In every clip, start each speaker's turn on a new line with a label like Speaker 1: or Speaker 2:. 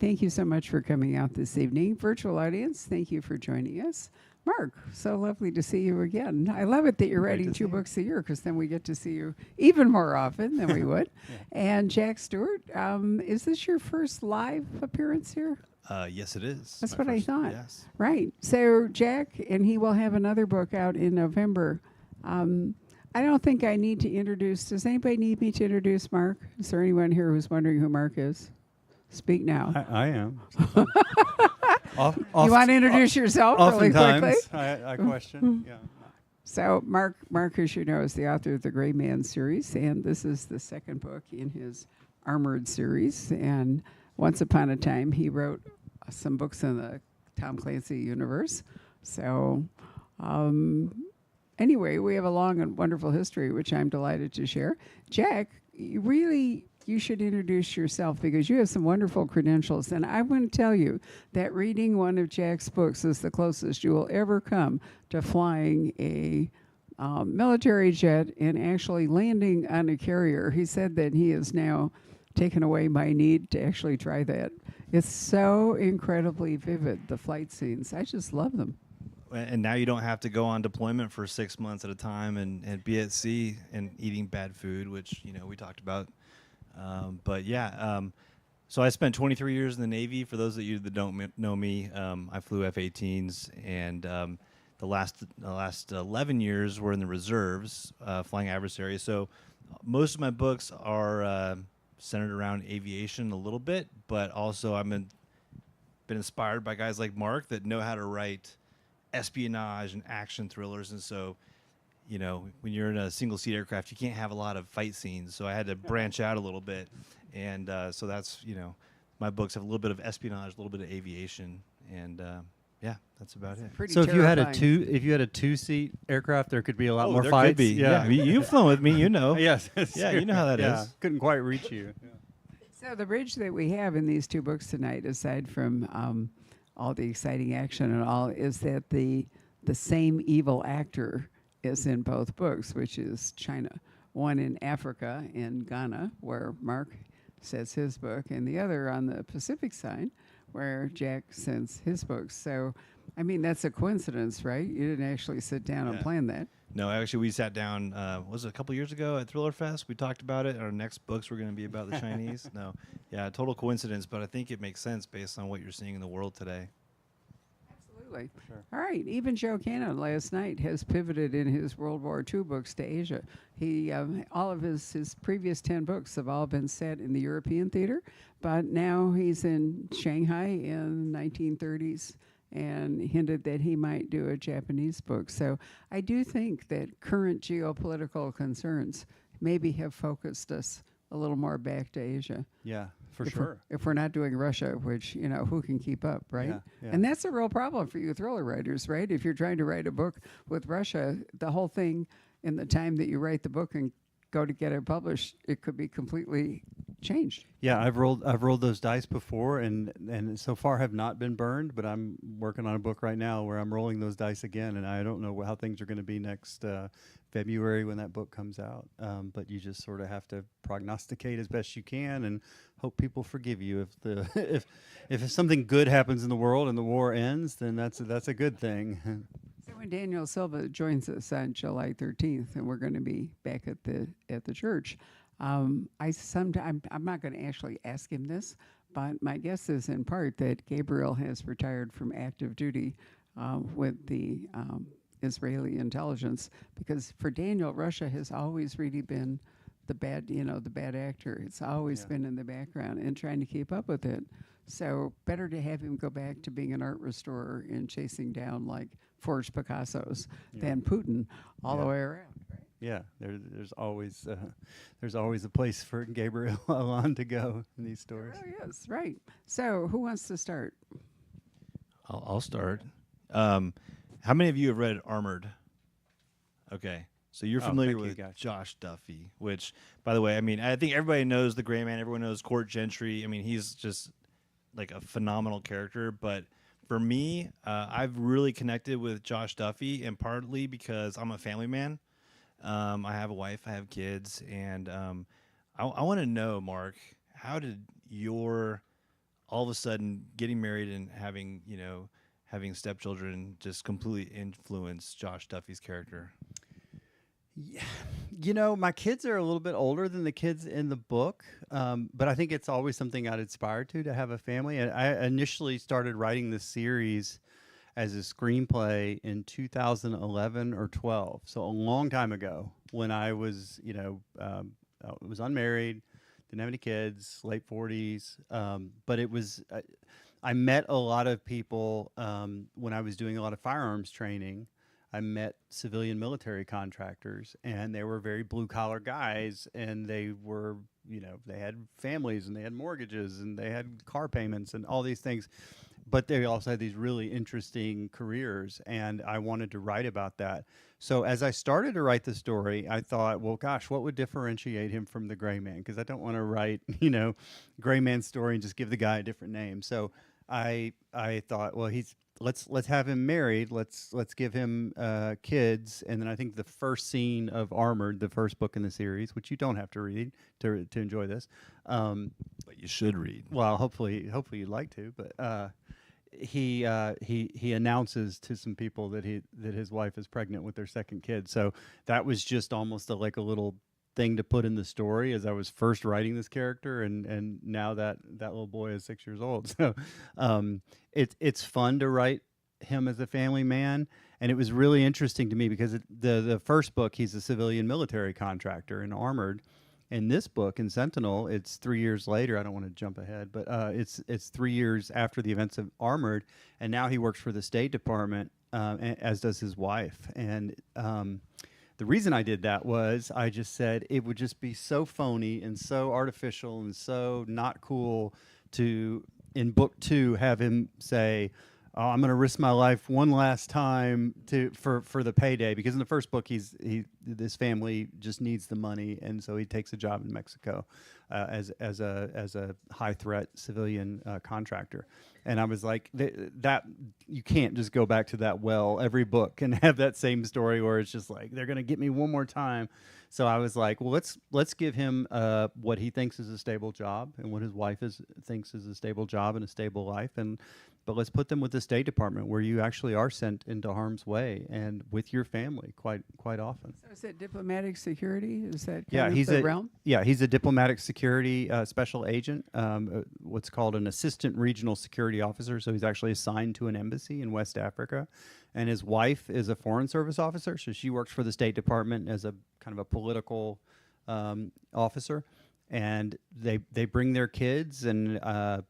Speaker 1: thank you so much for coming out this evening. Virtual audience, thank you for joining us. Mark, so lovely to see you again. I love it that you're
Speaker 2: Great
Speaker 1: writing
Speaker 2: to see
Speaker 1: two
Speaker 2: you.
Speaker 1: books a year because then we get to see you even more often than we would.
Speaker 2: Yeah.
Speaker 1: And Jack Stewart, is this your first live appearance here?
Speaker 3: Yes, it is.
Speaker 1: That's
Speaker 3: My
Speaker 1: what I
Speaker 3: first-
Speaker 1: thought.
Speaker 3: Yes.
Speaker 1: Right. So Jack, and he will have another book out in November. I don't think I need to introduce. Does anybody need me to introduce Mark? Is there anyone here who's wondering who Mark is? Speak now.
Speaker 2: I am.
Speaker 1: You want to introduce yourself really quickly?
Speaker 2: Oftentimes, I question. Yeah.
Speaker 1: So Mark, as you know, is the author of the Gray Man series, and this is the second book in his Armored series. And once upon a time, he wrote some books in the Tom Clancy universe. So anyway, we have a long and wonderful history, which I'm delighted to share. Jack, you should introduce yourself because you have some wonderful credentials. And I want to tell you that reading one of Jack's books is the closest you will ever come to flying a military jet and actually landing on a carrier. He said that he has now taken away my need to actually try that. It's so incredibly vivid, the flight scenes. I just love them.
Speaker 3: And now you don't have to go on deployment for 6 months at a time and be at sea and eating bad food, which, we talked about. But yeah, so I spent 23 years in the Navy. For those of you that don't know me, I flew F-18s, and the last 11 years were in the reserves, flying adversaries. So most of my books are centered around aviation a little bit, but also I've been inspired by guys like Mark that know how to write espionage and action thrillers. And so, when you're in a single-seat aircraft, you can't have a lot of fight scenes. So I had to branch out a little bit. And so that's, my books have a little bit of espionage, a little bit of aviation. And yeah, that's about it.
Speaker 1: Pretty
Speaker 2: So if you had a
Speaker 1: terrifying.
Speaker 2: two-seat aircraft, there could be a lot more
Speaker 3: there
Speaker 2: fights.
Speaker 3: could be. Yeah. You've flown with me,
Speaker 2: Yes.
Speaker 3: Yeah, you know how that
Speaker 2: yeah.
Speaker 3: is.
Speaker 2: Couldn't quite reach you. Yeah.
Speaker 1: So the bridge that we have in these two books tonight, aside from all the exciting action and all, is that the same evil actor is in both books, which is China. One in Africa, in Ghana, where Mark says his book, and the other on the Pacific side, where Jack sends his books. So, I mean, that's a coincidence, right? You didn't actually sit down and
Speaker 3: Yeah.
Speaker 1: plan that.
Speaker 3: No, actually, we sat down, was it a couple years ago at Thriller Fest? We talked about it. Our next books were going to be about the Chinese. No, yeah, total coincidence, but I think it makes sense based on what you're seeing in the world today.
Speaker 1: Absolutely.
Speaker 2: Sure.
Speaker 1: All right. Even Joe Cannon last night has pivoted in his World War II books to Asia. He all of his previous 10 books have all been set in the European theater, but now he's in Shanghai in the 1930s and hinted that he might do a Japanese book. So I do think that current geopolitical concerns maybe have focused us a little more back to Asia.
Speaker 2: Yeah, for
Speaker 1: if
Speaker 2: sure.
Speaker 1: if we're not doing Russia, which, who can keep up, right?
Speaker 2: Yeah, yeah.
Speaker 1: And that's a real problem for you thriller writers, right? If you're trying to write a book with Russia, the whole thing in the time that you write the book and go to get it published, it could be completely changed.
Speaker 2: Yeah, I've rolled those dice before, and so far have not been burned. But I'm working on a book right now where I'm rolling those dice again, and I don't know how things are going to be next February when that book comes out. But you just sort of have to prognosticate as best you can and hope people forgive you. If the if something good happens in the world and the war ends, then that's a good thing.
Speaker 1: So when Daniel Silva joins us on July 13th, and we're going to be back at the church, I'm not going to actually ask him this, but my guess is in part that Gabriel has retired from active duty with the Israeli intelligence, because for Daniel, Russia has always really been the bad actor. It's always been in the background and trying to keep up with it. So better to have him go back to being an art restorer and chasing down like forged Picassos than Putin all the way around. Right?
Speaker 2: Yeah, there's always a place for Gabriel Alon to go in these stories.
Speaker 1: Oh yes, right. So who wants to start?
Speaker 3: I'll start. How many of you have read Armored? Okay. So you're familiar with Josh Duffy, which, by the way, I mean, I think everybody knows the Gray Man. Everyone knows Court Gentry. I mean, he's just like a phenomenal character. But for me, I've really connected with Josh Duffy, and partly because I'm a family man. I have a wife, I have kids, and I want to know, Mark, how did your all of a sudden getting married and having, having stepchildren just completely influence Josh Duffy's character?
Speaker 2: My kids are a little bit older than the kids in the book, but I think it's always something I'd aspire to have a family. And I initially started writing this series as a screenplay in 2011 or 12, so a long time ago when I was, I was unmarried, didn't have any kids, late 40s. But it was, I met a lot of people when I was doing a lot of firearms training. I met civilian military contractors, and they were very blue collar guys, and they were, they had families and they had mortgages and they had car payments and all these things. But they also had these really interesting careers, and I wanted to write about that. So as I started to write the story, I thought, well, gosh, what would differentiate him from the Gray Man? Because I don't want to write, Gray Man's story and just give the guy a different name. So I thought, well, let's have him married. Let's give him kids, and then I think the first scene of Armored, the first book in the series, which you don't have to read to enjoy this,
Speaker 3: But you should read.
Speaker 2: well, hopefully you'd like to, but he announces to some people that his wife is pregnant with their second kid. So that was just almost like a little thing to put in the story as I was first writing this character, and now that little boy is 6 years old. So it's fun to write him as a family man, and it was really interesting to me because the first book, he's a civilian military contractor in Armored. In this book, in Sentinel, it's 3 years later. I don't want to jump ahead, but it's 3 years after the events of Armored, and now he works for the State Department, as does his wife. And the reason I did that was I just said it would just be so phony and so artificial and so not cool to, in book 2, have him say, "Oh, I'm going to risk my life one last time for the payday," because in the first book, this family just needs the money, and so he takes a job in Mexico as a high threat civilian contractor. And I was like, that you can't just go back to that well every book and have that same story where it's just like they're going to get me one more time. So I was like, well, let's give him what he thinks is a stable job and what his wife thinks is a stable job and a stable life, but let's put them with the State Department, where you actually are sent into harm's way and with your family quite often.
Speaker 1: So is it diplomatic security? Is that
Speaker 2: Yeah,
Speaker 1: he's the realm?
Speaker 2: he's a diplomatic security special agent, what's called an assistant regional security officer. So he's actually assigned to an embassy in West Africa, and his wife is a foreign service officer. So she works for the State Department as a kind of a political officer, and they bring their kids, and I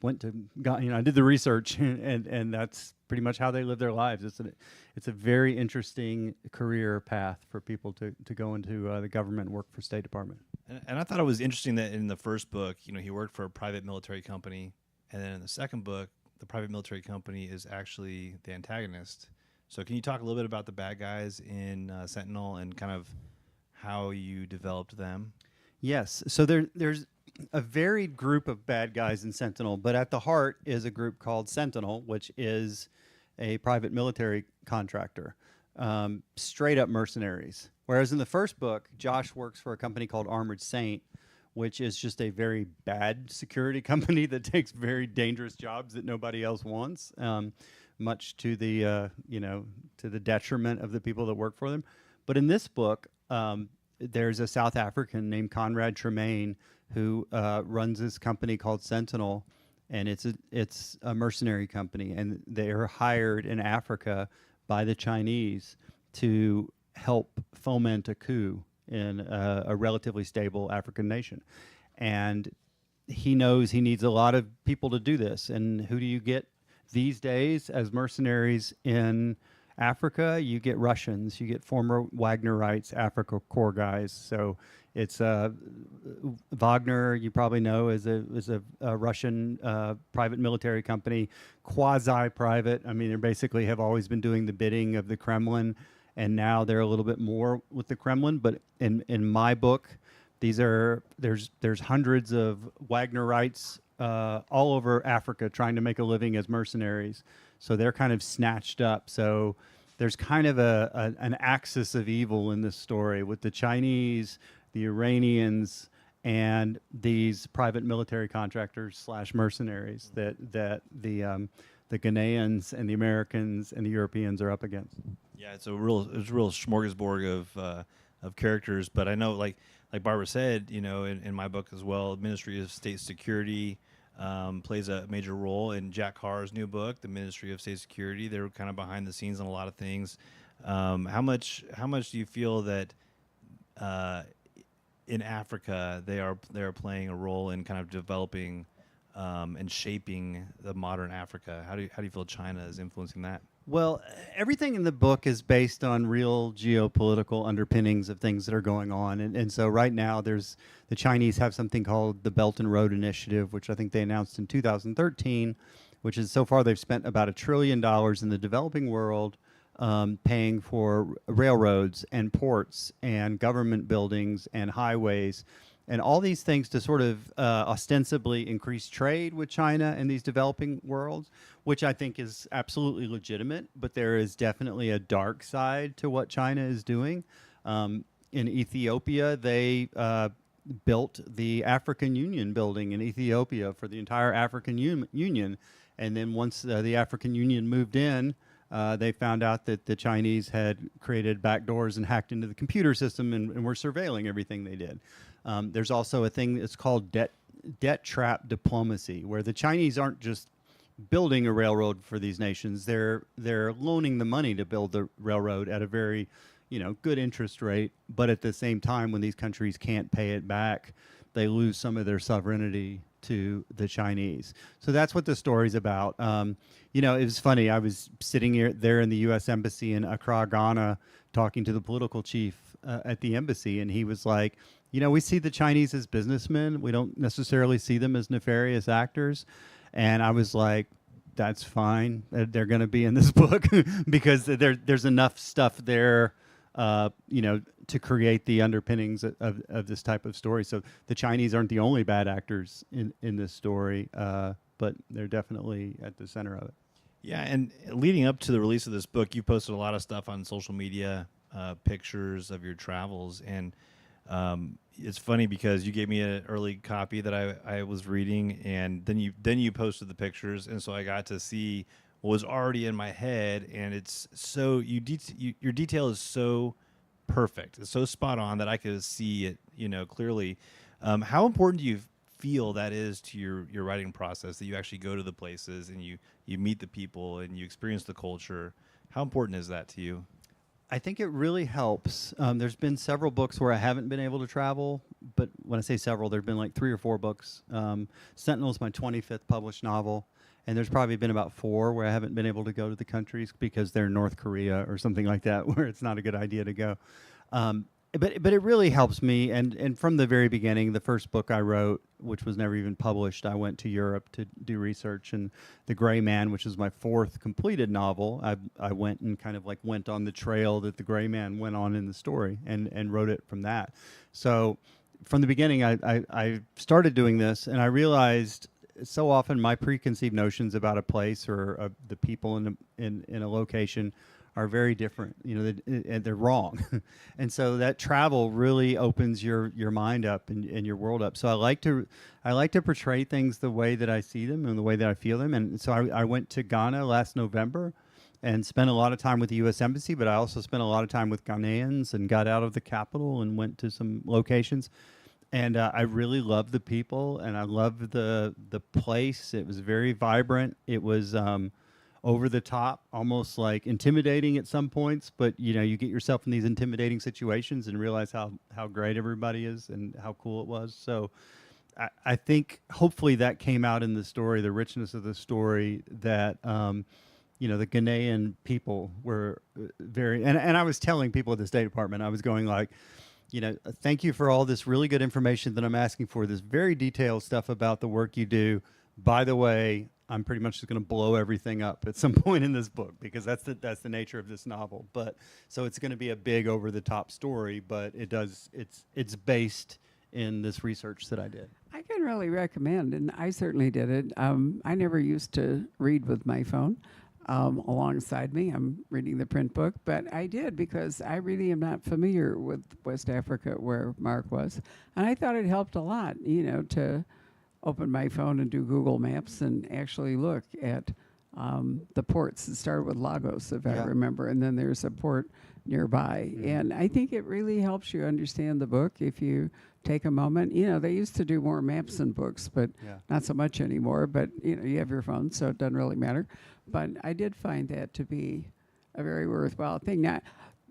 Speaker 2: went to I did the research, and that's pretty much how they live their lives. It's a very interesting career path for people to go into the government and work for State Department.
Speaker 3: And I thought it was interesting that in the first book, he worked for a private military company, and then in the second book, the private military company is actually the antagonist. So can you talk a little bit about the bad guys in Sentinel and kind of how you developed them?
Speaker 2: Yes. So there's a varied group of bad guys in Sentinel, but at the heart is a group called Sentinel, which is a private military contractor, straight up mercenaries. Whereas in the first book, Josh works for a company called Armored Saint, which is just a very bad security company that takes very dangerous jobs that nobody else wants, much to the to the detriment of the people that work for them. But in this book, there's a South African named Conrad Tremaine who runs this company called Sentinel, and it's a mercenary company, and they are hired in Africa by the Chinese to help foment a coup in a relatively stable African nation. And he knows he needs a lot of people to do this. And who do you get these days as mercenaries in Africa? You get Russians, you get former Wagnerites, Africa Corps guys. So it's Wagner, you probably know, is a Russian private military company, quasi-private. I mean, they basically have always been doing the bidding of the Kremlin, and now they're a little bit more with the Kremlin. But in my book, there's hundreds of Wagnerites all over Africa trying to make a living as mercenaries. So they're kind of snatched up. So there's kind of an axis of evil in this story with the Chinese, the Iranians, and these private military contractors slash mercenaries that the Ghanaians and the Americans and the Europeans are up against.
Speaker 3: Yeah, it's a real smorgasbord of characters. But I know, like Barbara said, in my book as well, Ministry of State Security plays a major role in Jack Carr's new book, the Ministry of State Security. They're kind of behind the scenes on a lot of things. How much do you feel that in Africa they are playing a role in kind of developing and shaping the modern Africa? How do you feel China is influencing that?
Speaker 2: Well, everything in the book is based on real geopolitical underpinnings of things that are going on. And so right now the Chinese have something called the Belt and Road Initiative, which I think they announced in 2013, which is so far they've spent about $1 trillion in the developing world paying for railroads and ports and government buildings and highways and all these things to sort of ostensibly increase trade with China and these developing worlds, which I think is absolutely legitimate. But there is definitely a dark side to what China is doing. In Ethiopia, they built the African Union building in Ethiopia for the entire African Union. And then once the African Union moved in, they found out that the Chinese had created backdoors and hacked into the computer system and were surveilling everything they did. There's also a thing that's called debt trap diplomacy, where the Chinese aren't just building a railroad for these nations; they're loaning the money to build the railroad at a very, good interest rate. But at the same time, when these countries can't pay it back, they lose some of their sovereignty to the Chinese. So that's what the story's about. It was funny. I was sitting there in the U.S. Embassy in Accra, Ghana, talking to the political chief at the embassy, and he was like, we see the Chinese as businessmen. We don't necessarily see them as nefarious actors. And I was like, that's fine. They're going to be in this book because there's enough stuff there, to create the underpinnings of this type of story. So the Chinese aren't the only bad actors in this story, but they're definitely at the center of it.
Speaker 3: Yeah, and leading up to the release of this book, you posted a lot of stuff on social media, pictures of your travels, and it's funny because you gave me an early copy that I was reading, and then you posted the pictures, and so I got to see what was already in my head, and it's so your detail is so perfect, it's so spot on that I could see it clearly. How important do you feel that is to your writing process, that you actually go to the places and you meet the people and you experience the culture? How important is that to you?
Speaker 2: I think it really helps. There's been several books where I haven't been able to travel, but when I say several, there have been like 3 or 4 books. Sentinel is my 25th published novel, and there's probably been about 4 where I haven't been able to go to the countries because they're in North Korea or something like that, where it's not a good idea to go. But it really helps me, and from the very beginning, the first book I wrote, which was never even published, I went to Europe to do research, and The Gray Man, which is my 4th completed novel, I went and kind of like went on the trail that the Gray Man went on in the story, and wrote it from that. So from the beginning, I started doing this, and I realized so often my preconceived notions about a place or the people in a location are very different, and they're wrong. And so that travel really opens your mind up and your world up. So I like to portray things the way that I see them and the way that I feel them. And so I went to Ghana last November and spent a lot of time with the U.S. Embassy, but I also spent a lot of time with Ghanaians and got out of the capital and went to some locations. And I really loved the people, and I loved the place. It was very vibrant. It was over the top, almost like intimidating at some points, but you get yourself in these intimidating situations and realize how great everybody is and how cool it was. So I think hopefully that came out in the story, the richness of the story, that the Ghanaian people were very, and I was telling people at the State Department, I was going like, thank you for all this really good information that I'm asking for, this very detailed stuff about the work you do. By the way, I'm pretty much just going to blow everything up at some point in this book, because that's the nature of this novel. But so it's going to be a big over the top story, but it's based in this research that I did.
Speaker 1: I can really recommend, and I certainly did it. I never used to read with my phone. alongside me. I'm reading the print book, but I did because I really am not familiar with West Africa where Mark was. And I thought it helped a lot, to open my phone and do Google Maps and actually look at the ports. It started with Lagos, if I
Speaker 2: Yeah.
Speaker 1: remember, and then there's a port nearby. And I think it really helps you understand the book if you take a moment. They used to do more maps and books, but
Speaker 2: Yeah.
Speaker 1: not so much anymore. But, you have your phone, so it doesn't really matter. But I did find that to be a very worthwhile thing. Now,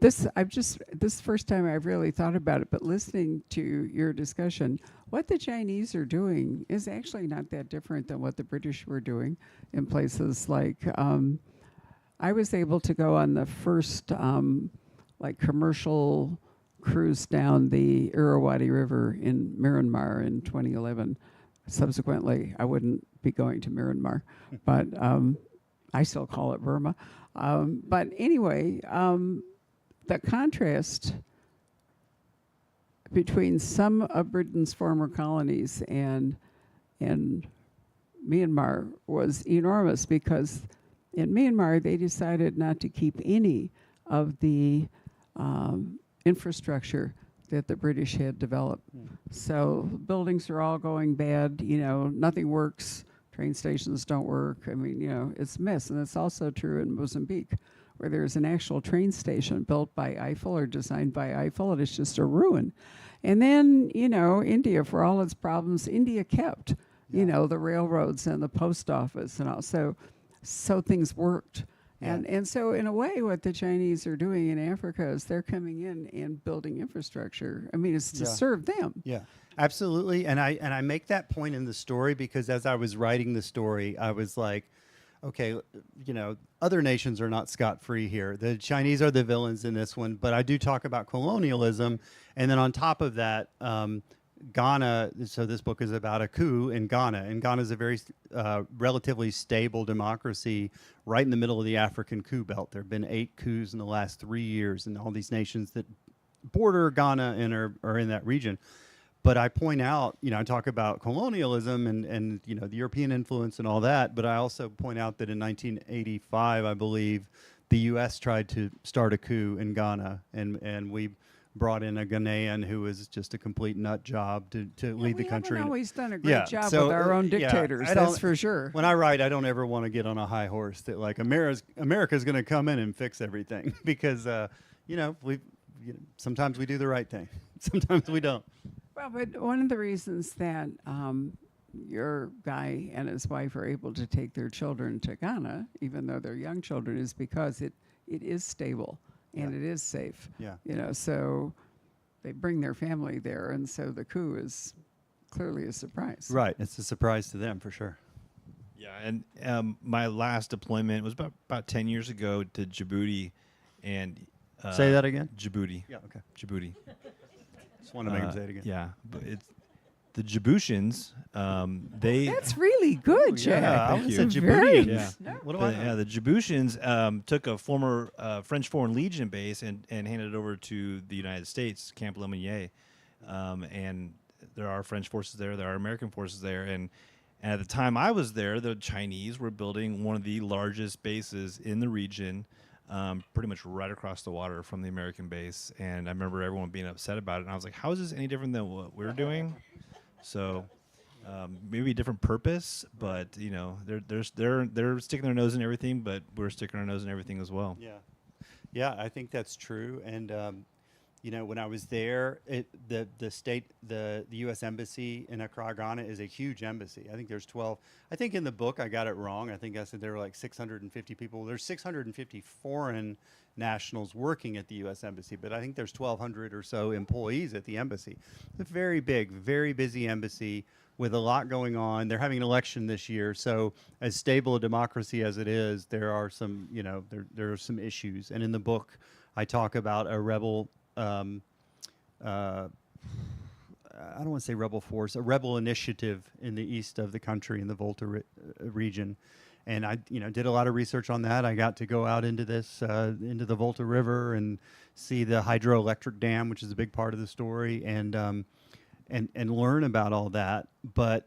Speaker 1: this is the first time I've really thought about it, but listening to your discussion, what the Chinese are doing is actually not that different than what the British were doing in places like, I was able to go on the first commercial cruise down the Irrawaddy River in Myanmar in 2011. Subsequently, I wouldn't be going to Myanmar, but I still call it Burma. But anyway, the contrast between some of Britain's former colonies and Myanmar was enormous, because in Myanmar they decided not to keep any of the infrastructure that the British had developed. So buildings are all going bad, nothing works, train stations don't work. I mean, it's a mess. And it's also true in Mozambique, where there's an actual train station built by Eiffel or designed by Eiffel, and it's just a ruin. And then, India, for all its problems, India kept, the railroads and the post office and all. So things worked.
Speaker 2: Yeah.
Speaker 1: And so in a way, what the Chinese are doing in Africa is they're coming in and building infrastructure. I mean, it's to serve them.
Speaker 2: Yeah, absolutely. And I make that point in the story because as I was writing the story, I was like, okay, other nations are not scot-free here. The Chinese are the villains in this one, but I do talk about colonialism. And then on top of that, Ghana, so this book is about a coup in Ghana, and Ghana is a very relatively stable democracy right in the middle of the African coup belt. There have been 8 coups in the last 3 years in all these nations that border Ghana and are in that region. But I point out, I talk about colonialism and the European influence and all that, but I also point out that in 1985, I believe, the U.S. tried to start a coup in Ghana, and we brought in a Ghanaian who was just a complete nut job to lead the country.
Speaker 1: We haven't always done a great job with our own dictators, that's for sure.
Speaker 2: When I write, I don't ever want to get on a high horse that like America's going to come in and fix everything because sometimes we do the right thing, sometimes we don't.
Speaker 1: Well, but one of the reasons that your guy and his wife are able to take their children to Ghana, even though they're young children, is because it is stable and it is safe.
Speaker 2: Yeah.
Speaker 1: So they bring their family there, and so the coup is clearly a surprise.
Speaker 2: Right, it's a surprise to them for sure.
Speaker 3: Yeah, and my last deployment was about 10 years ago to Djibouti, and
Speaker 2: say that again.
Speaker 3: Djibouti.
Speaker 2: Yeah, okay.
Speaker 3: Djibouti.
Speaker 2: Just want to make him say it again.
Speaker 3: Yeah, but it's the Djiboutians. They.
Speaker 1: That's really good, Jack.
Speaker 2: Yeah,
Speaker 3: Thank you.
Speaker 2: said
Speaker 1: Very-
Speaker 2: Djiboutians.
Speaker 3: Yeah.
Speaker 2: What do I know?
Speaker 3: Yeah, the Djiboutians took a former French Foreign Legion base and handed it over to the United States, Camp Lemonnier. And there are French forces there, there are American forces there. And at the time I was there, the Chinese were building one of the largest bases in the region, pretty much right across the water from the American base. And I remember everyone being upset about it. And I was like, how is this any different than what we're doing? So maybe a different purpose, but they're sticking their nose in everything, but we're sticking our nose in everything as well.
Speaker 2: Yeah, I think that's true. And when I was there, the U.S. Embassy in Accra, Ghana, is a huge embassy. I think there's 12. I think in the book I got it wrong. I think I said there were like 650 people. There's 650 foreign nationals working at the U.S. Embassy, but I think there's 1,200 or so employees at the embassy. It's a very big, very busy embassy with a lot going on. They're having an election this year, so as stable a democracy as it is, there are some, there are some issues. And in the book, I talk about a rebel. I don't want to say rebel force, a rebel initiative in the east of the country in the Volta region. And I, did a lot of research on that. I got to go out into into the Volta River and see the hydroelectric dam, which is a big part of the story, and learn about all that. But,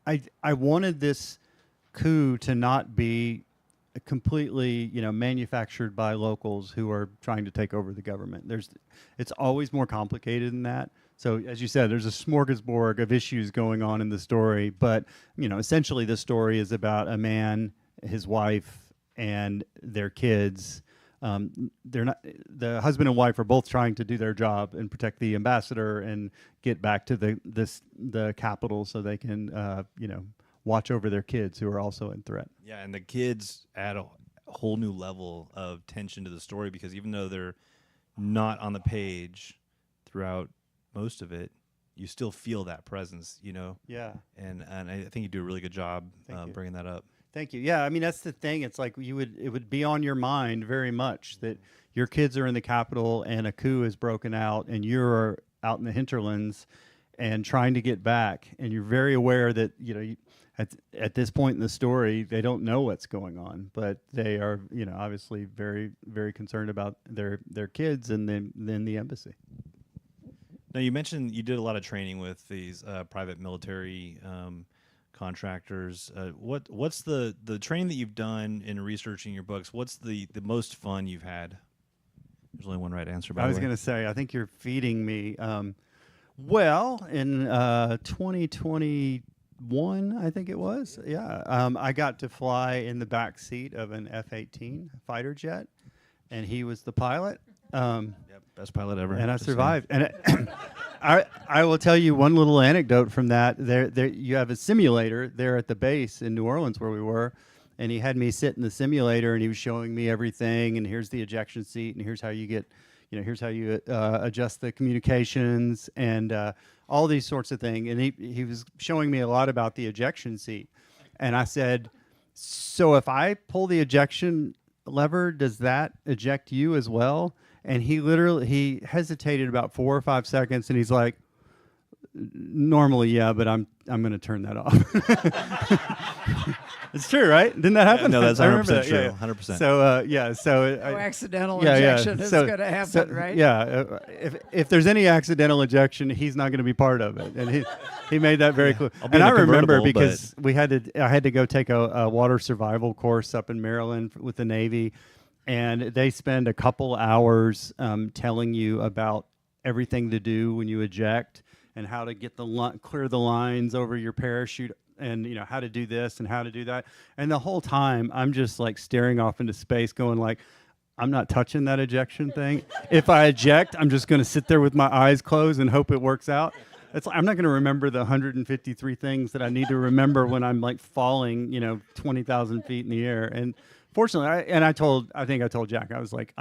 Speaker 2: I wanted this coup to not be completely, manufactured by locals who are trying to take over the government. It's always more complicated than that. So as you said, there's a smorgasbord of issues going on in the story, but essentially the story is about a man, his wife, and their kids. They're not, the husband and wife are both trying to do their job and protect the ambassador and get back to the capital so they can watch over their kids who are also in threat.
Speaker 3: Yeah, and the kids add a whole new level of tension to the story, because even though they're not on the page throughout most of it, you still feel that presence,
Speaker 2: Yeah.
Speaker 3: And I think you do a really good job bringing that up.
Speaker 2: Thank you. Yeah, I mean, that's the thing. It's like it would be on your mind very much that your kids are in the capital and a coup is broken out and you're out in the hinterlands and trying to get back, and you're very aware that at this point in the story they don't know what's going on, but they are obviously very, very concerned about their kids and then the embassy.
Speaker 3: Now, you mentioned you did a lot of training with these private military contractors. What's the training that you've done in researching your books? What's the most fun you've had? There's only one right answer, by the way.
Speaker 2: I was going to say, I think you're feeding me. Well, in 2021, I think it was. Yeah, I got to fly in the back seat of an F-18 fighter jet, and he was the pilot.
Speaker 3: Yep, best pilot ever.
Speaker 2: And I survived. And I will tell you one little anecdote from that. There, you have a simulator there at the base in New Orleans where we were, and he had me sit in the simulator, and he was showing me everything. And here's the ejection seat, and here's how you get, here's how you adjust the communications, and all these sorts of things. And he was showing me a lot about the ejection seat. And I said, so if I pull the ejection lever, does that eject you as well? And he hesitated about 4 or 5 seconds, and he's like, normally, yeah, but I'm going to turn that off. It's true, right? Didn't that happen?
Speaker 3: Yeah, no, that's 100% true.
Speaker 2: Yeah.
Speaker 3: 100%.
Speaker 2: So, so
Speaker 1: no accidental ejection is going to happen, right?
Speaker 2: Yeah. If there's any accidental ejection, he's not going to be part of it, and he made that very clear. And I remember because I had to go take a water survival course up in Maryland with the Navy. And they spend a couple hours telling you about everything to do when you eject and how to get clear the lines over your parachute, and how to do this and how to do that. And the whole time I'm just like staring off into space going like, I'm not touching that ejection thing. If I eject, I'm just going to sit there with my eyes closed and hope it works out. I'm not going to remember the 153 things that I need to remember when I'm like falling 20,000 feet in the air. And fortunately, I think I told Jack, I was like,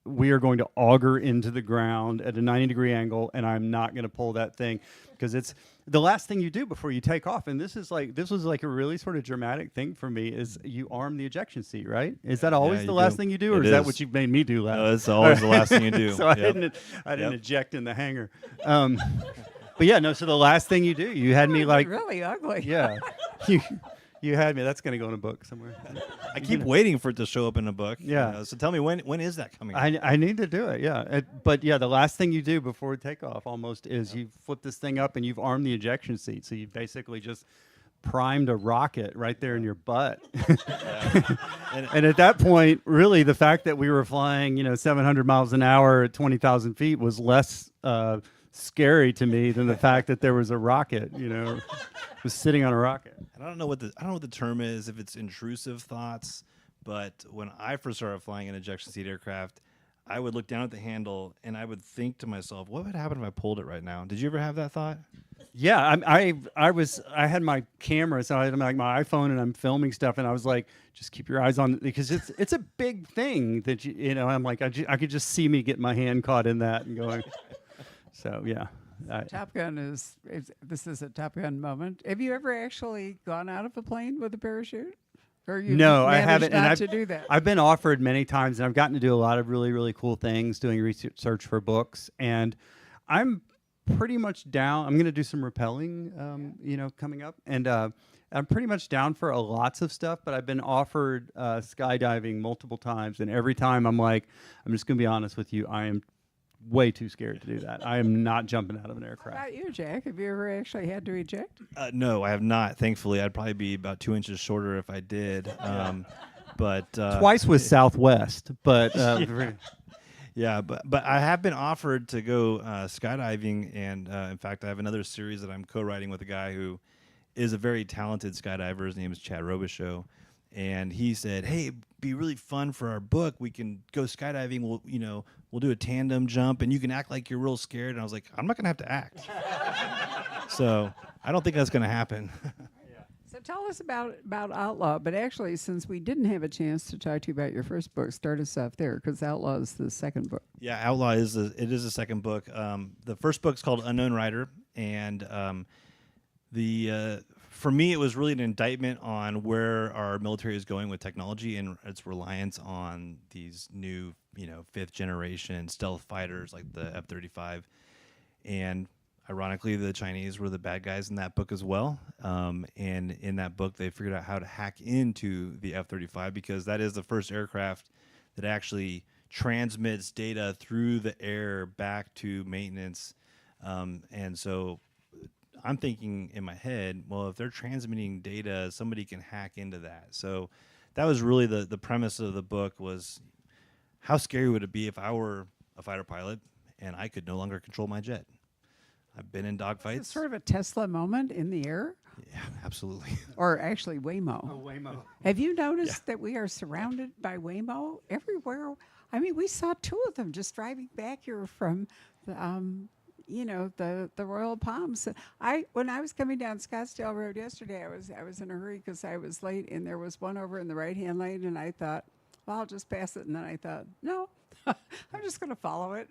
Speaker 2: we are going to auger into the ground at a 90-degree angle, and I'm not going to pull that thing, because it's the last thing you do before you take off. And this was like a really sort of dramatic thing for me, is you arm the ejection seat, right? Is that always the last thing you do, or is that what you've made me do last?
Speaker 3: No, it's always the last thing you do.
Speaker 2: So I didn't eject in the hangar. But yeah, no. So the last thing you do, you had me like
Speaker 1: really ugly.
Speaker 2: Yeah. You had me. That's going to go in a book somewhere.
Speaker 3: I keep waiting for it to show up in a book.
Speaker 2: Yeah.
Speaker 3: So tell me, when is that coming?
Speaker 2: I need to do it. Yeah. But yeah, the last thing you do before takeoff almost is you flip this thing up and you've armed the ejection seat. So you've basically just primed a rocket right there in your butt. And at that point, really, the fact that we were flying, 700 miles an hour at 20,000 feet was less scary to me than the fact that there was a rocket, was sitting on a rocket.
Speaker 3: And I don't know what the term is, if it's intrusive thoughts, but when I first started flying an ejection seat aircraft, I would look down at the handle and I would think to myself, what would happen if I pulled it right now? Did you ever have that thought?
Speaker 2: Yeah, I had my camera, so I had like my iPhone, and I'm filming stuff, and I was like, just keep your eyes on it, because it's a big thing that I'm like, I could just see me get my hand caught in that and going. So yeah.
Speaker 1: Top Gun this is a Top Gun moment. Have you ever actually gone out of a plane with a parachute? Or you
Speaker 2: no, I haven't.
Speaker 1: Not to do that.
Speaker 2: I've been offered many times, and I've gotten to do a lot of really, really cool things doing research for books. And I'm pretty much down. I'm going to do some rappelling, coming up. And I'm pretty much down for lots of stuff, but I've been offered skydiving multiple times. And every time I'm like, I'm just going to be honest with you, I am way too scared to do that. I am not jumping out of an aircraft.
Speaker 1: How about you, Jack? Have you ever actually had to eject?
Speaker 3: No, I have not. Thankfully, I'd probably be about 2 inches shorter if I did. But
Speaker 2: Twice with Southwest, but
Speaker 3: yeah, but I have been offered to go skydiving, and in fact, I have another series that I'm co-writing with a guy who is a very talented skydiver. His name is Chad Robichaux, and he said, "Hey, it'd be really fun for our book. We can go skydiving. We'll do a tandem jump, and you can act like you're real scared." And I was like, "I'm not gonna have to act." So I don't think that's gonna happen.
Speaker 1: So tell us about Outlaw. But actually, since we didn't have a chance to talk to you about your first book, start us off there, because Outlaw is the second book.
Speaker 3: Yeah, Outlaw is the second book. The first book's called Unknown Rider, and for me, it was really an indictment on where our military is going with technology and its reliance on these new, fifth generation stealth fighters like the F-35. And ironically, the Chinese were the bad guys in that book as well. And in that book, they figured out how to hack into the F-35, because that is the first aircraft that actually transmits data through the air back to maintenance. And so I'm thinking in my head, well, if they're transmitting data, somebody can hack into that. So that was really the premise of the book, was how scary would it be if I were a fighter pilot and I could no longer control my jet? I've been in dogfights.
Speaker 1: It's sort of a Tesla moment in the air,
Speaker 3: Yeah, absolutely.
Speaker 1: or actually Waymo.
Speaker 2: Oh, Waymo.
Speaker 1: Have you noticed that we are surrounded by Waymo everywhere? I mean, we saw two of them just driving back here from the, the Royal Palms. When I was coming down Scottsdale Road yesterday, I was in a hurry because I was late, and there was one over in the right-hand lane, and I thought, well, I'll just pass it. And then I thought, no, I'm just going to follow it.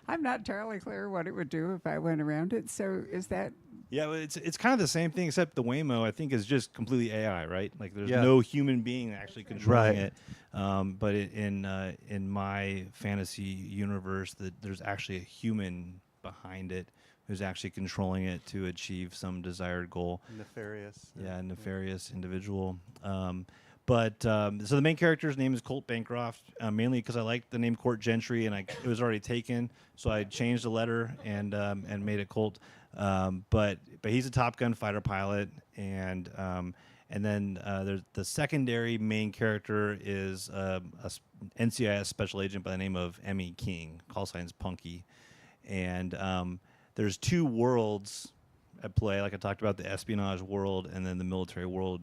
Speaker 1: I'm not entirely clear what it would do if I went around it. So is that?
Speaker 3: Yeah, well, it's kind of the same thing, except the Waymo, I think, is just completely AI, right? Like there's
Speaker 2: Yeah.
Speaker 3: no human being actually controlling
Speaker 2: Right.
Speaker 3: it. But in my fantasy universe, there's actually a human behind it who's actually controlling it to achieve some desired goal.
Speaker 2: Nefarious.
Speaker 3: Yeah, a nefarious individual. So the main character's name is Colt Bancroft, mainly because I liked the name Court Gentry, and it was already taken, so I changed the letter and made it Colt. But he's a Top Gun fighter pilot, and then there's the secondary main character is a NCIS special agent by the name of Emmy King, call signs Punky, and there's two worlds at play. Like I talked about, the espionage world and then the military world.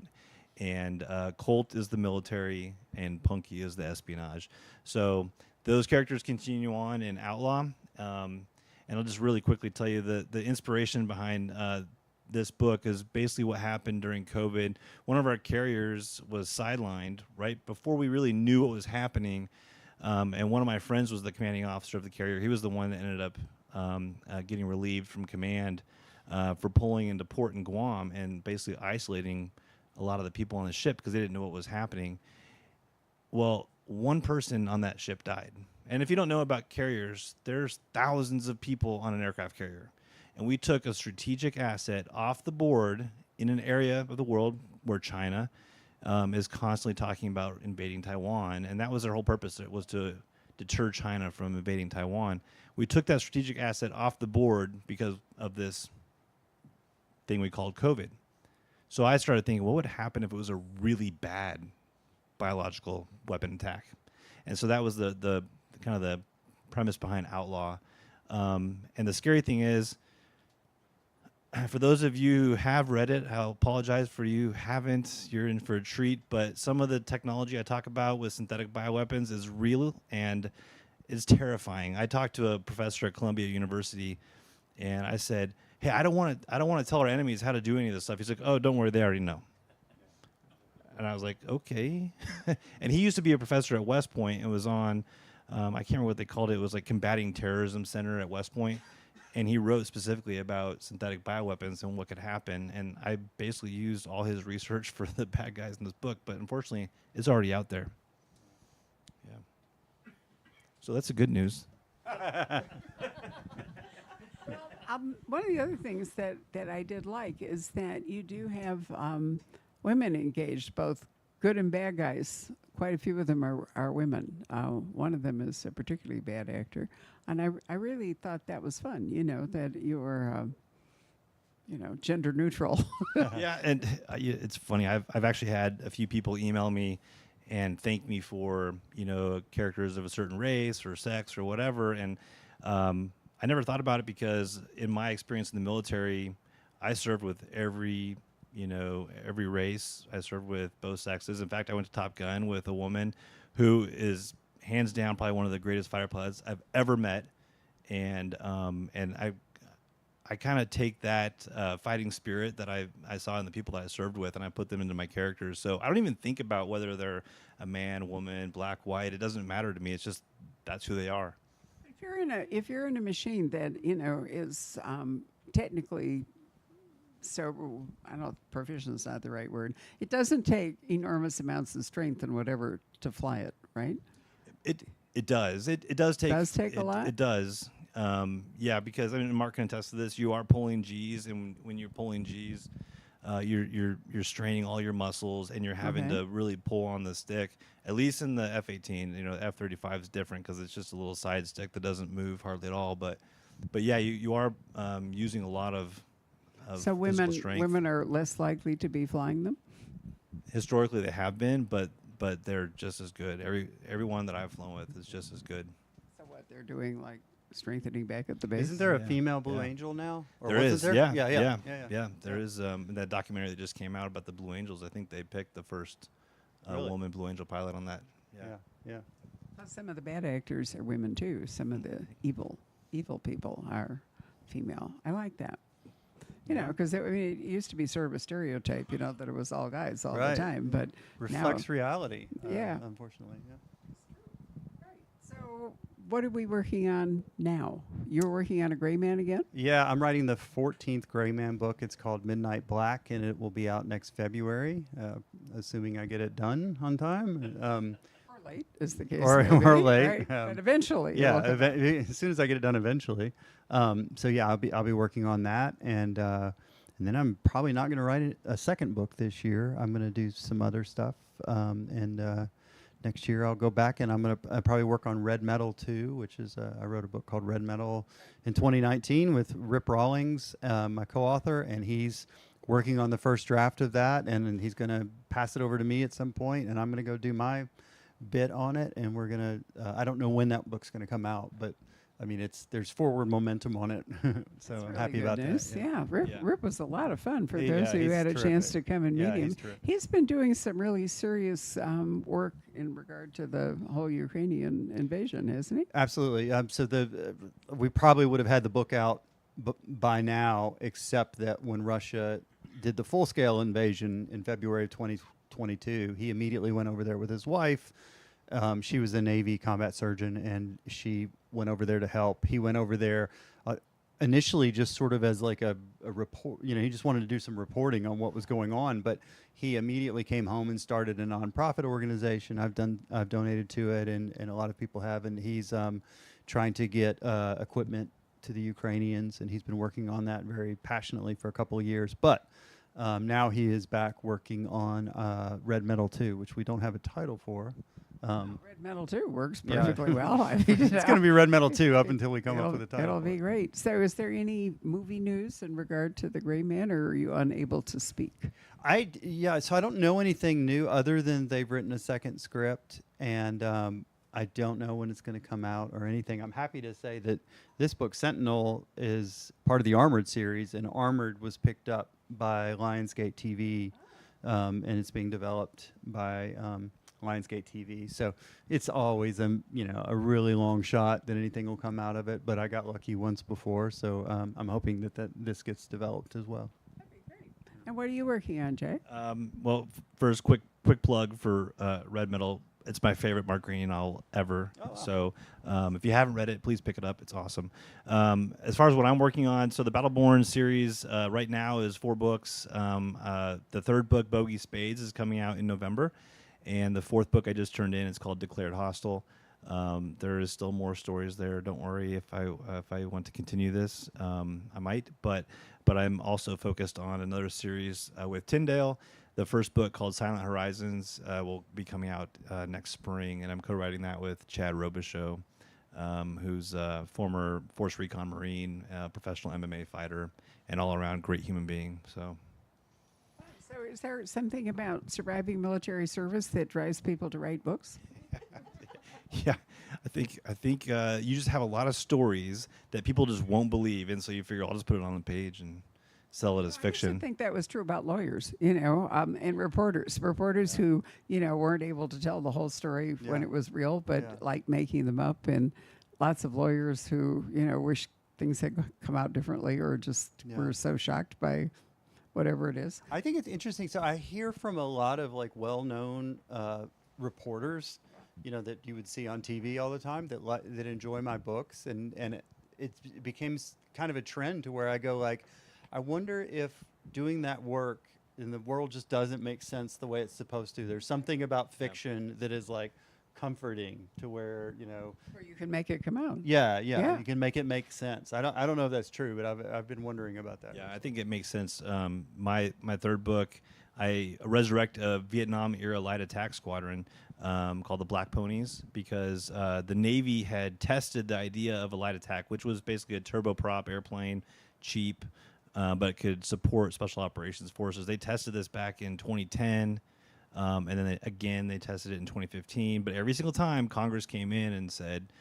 Speaker 3: And Colt is the military, and Punky is the espionage. So those characters continue on in Outlaw. And I'll just really quickly tell you the inspiration behind this book is basically what happened during COVID. One of our carriers was sidelined right before we really knew what was happening. And one of my friends was the commanding officer of the carrier. He was the one that ended up getting relieved from command for pulling into port in Guam and basically isolating a lot of the people on the ship because they didn't know what was happening. Well, one person on that ship died. And if you don't know about carriers, there's thousands of people on an aircraft carrier. And we took a strategic asset off the board in an area of the world where China is constantly talking about invading Taiwan. And that was their whole purpose. It was to deter China from invading Taiwan. We took that strategic asset off the board because of this thing we called COVID. So I started thinking, what would happen if it was a really bad biological weapon attack? And so that was the kind of the premise behind Outlaw. And the scary thing is, for those of you who have read it, I'll apologize for you who haven't. You're in for a treat. But some of the technology I talk about with synthetic bioweapons is real and it's terrifying. I talked to a professor at Columbia University, and I said, hey, I don't want to tell our enemies how to do any of this stuff. He's like, oh, don't worry, they already know. And I was like, okay. And he used to be a professor at West Point and was on, I can't remember what they called it. It was like Combating Terrorism Center at West Point. And he wrote specifically about synthetic bioweapons and what could happen. And I basically used all his research for the bad guys in this book. But unfortunately, it's already out there. Yeah. So that's the good news.
Speaker 1: One of the other things that I did like is that you do have women engaged, both good and bad guys. Quite a few of them are women. One of them is a particularly bad actor. And I really thought that was fun, that you were, gender neutral.
Speaker 3: Yeah, and it's funny. I've actually had a few people email me and thank me for characters of a certain race or sex or whatever. And I never thought about it because in my experience in the military, I served with every race. I served with both sexes. In fact, I went to Top Gun with a woman who is hands down probably one of the greatest fighter pilots I've ever met. And I kind of take that fighting spirit that I saw in the people that I served with, and I put them into my characters. So I don't even think about whether they're a man, woman, black, white. It doesn't matter to me. It's just that's who they are.
Speaker 1: If you're in a machine that is technically, so I don't know, proficient is not the right word. It doesn't take enormous amounts of strength and whatever to fly it, right?
Speaker 3: It does. It does take.
Speaker 1: Does take a lot?
Speaker 3: It does. Yeah, because I mean, Mark can attest to this. You are pulling G's, and when you're pulling G's, you're straining all your muscles, and you're having to really pull on the stick. At least in the F-18, F-35 is different because it's just a little side stick that doesn't move hardly at all. But yeah, you are using a lot of
Speaker 1: so
Speaker 3: physical strength.
Speaker 1: women are less likely to be flying them.
Speaker 3: Historically, they have been, but they're just as good. Everyone that I've flown with is just as good.
Speaker 1: So what they're doing, like strengthening back at the base.
Speaker 2: Isn't there a female Blue Angel now? Or
Speaker 3: There is.
Speaker 2: There?
Speaker 3: Yeah. There is in that documentary that just came out about the Blue Angels. I think they picked the first
Speaker 2: Really?
Speaker 3: woman Blue Angel pilot on that.
Speaker 2: Yeah.
Speaker 1: Well, some of the bad actors are women too. Some of the evil people are female. I like that. Because it used to be sort of a stereotype, that it was all guys all the time. But
Speaker 2: reflects
Speaker 1: now,
Speaker 2: reality.
Speaker 1: Yeah.
Speaker 2: Unfortunately. Yeah.
Speaker 1: Right. So what are we working on now? You're working on a Gray Man again?
Speaker 2: Yeah, I'm writing the 14th Gray Man book. It's called Midnight Black, and it will be out next February, assuming I get it done on time.
Speaker 1: Or late, is the case.
Speaker 2: Or late.
Speaker 1: Right? But eventually.
Speaker 2: Yeah, as soon as I get it done eventually. So yeah, I'll be working on that, and then I'm probably not going to write a second book this year. I'm going to do some other stuff, and next year I'll go back and I'm going to probably work on Red Metal 2, which is I wrote a book called Red Metal in 2019 with Rip Rawlings, my co-author, and he's working on the first draft of that, and then he's going to pass it over to me at some point, and I'm going to go do my bit on it, and we're going to I don't know when that book's going to come out, but I mean, there's forward momentum on it, so I'm
Speaker 1: really
Speaker 2: happy about
Speaker 1: news.
Speaker 2: that.
Speaker 1: Yeah, Rip was a lot of fun for those who
Speaker 2: he's
Speaker 1: had a chance to
Speaker 2: terrific.
Speaker 1: come and meet him.
Speaker 2: He's terrific.
Speaker 1: He's been doing some really serious work in regard to the whole Ukrainian invasion, hasn't he?
Speaker 2: Absolutely. So we probably would have had the book out by now, except that when Russia did the full-scale invasion in February of 2022, he immediately went over there with his wife. She was a Navy combat surgeon, and she went over there to help. He went over there initially just sort of as like a report. He just wanted to do some reporting on what was going on, but he immediately came home and started a nonprofit organization. I've donated to it, and a lot of people have, and he's trying to get equipment to the Ukrainians, and he's been working on that very passionately for a couple of years. But now he is back working on Red Metal 2, which we don't have a title for.
Speaker 1: Red Metal 2 works perfectly well. I mean,
Speaker 2: it's going to be Red Metal 2 up until we come up with a title.
Speaker 1: It'll be great. So is there any movie news in regard to the Gray Man, or are you unable to speak?
Speaker 2: So I don't know anything new other than they've written a second script, and I don't know when it's going to come out or anything. I'm happy to say that this book, Sentinel, is part of the Armored series, and Armored was picked up by Lionsgate TV, and it's being developed by Lionsgate TV. So it's always a really long shot that anything will come out of it, but I got lucky once before, so I'm hoping that this gets developed as well.
Speaker 1: That'd be great. And what are you working on, Jay?
Speaker 3: Well, first, quick plug for Red Metal. It's my favorite Mark Greaney novel ever.
Speaker 2: Oh, wow.
Speaker 3: So if you haven't read it, please pick it up. It's awesome. As far as what I'm working on, so the Battleborn series right now is 4 books. The third book, Bogey Spades, is coming out in November. And the fourth book I just turned in, it's called Declared Hostile. There is still more stories there. Don't worry if I want to continue this, I might. But I'm also focused on another series with Tyndale. The first book, called Silent Horizons, will be coming out next spring, and I'm co-writing that with Chad Robichaux, who's a former Force Recon Marine, professional MMA fighter, and all-around great human being. So
Speaker 1: So is there something about surviving military service that drives people to write books?
Speaker 3: Yeah, I think you just have a lot of stories that people just won't believe, and so you figure I'll just put it on the page and sell it as
Speaker 1: I used to
Speaker 3: fiction.
Speaker 1: think that was true about lawyers, and reporters who, weren't able to tell the whole story when
Speaker 2: Yeah.
Speaker 1: it was real, but
Speaker 2: Yeah.
Speaker 1: like making them up, and lots of lawyers who, wish things had come out differently or just
Speaker 2: Yeah.
Speaker 1: were so shocked by whatever it is.
Speaker 2: I think it's interesting. So I hear from a lot of like well-known reporters, that you would see on TV all the time that enjoy my books, and it became kind of a trend to where I go like, I wonder if doing that work in the world just doesn't make sense the way it's supposed to. There's something about fiction that is like comforting to where
Speaker 1: Where you can make it come out.
Speaker 2: yeah,
Speaker 1: Yeah.
Speaker 2: you can make it make sense. I don't know if that's true, but I've been wondering about that.
Speaker 3: Yeah, I think it makes sense. My third book, I resurrect a Vietnam era light attack squadron called the Black Ponies because the Navy had tested the idea of a light attack, which was basically a turboprop airplane, cheap, but it could support special operations forces. They tested this back in 2010. And then they tested it in 2015. But every single time, Congress came in and said,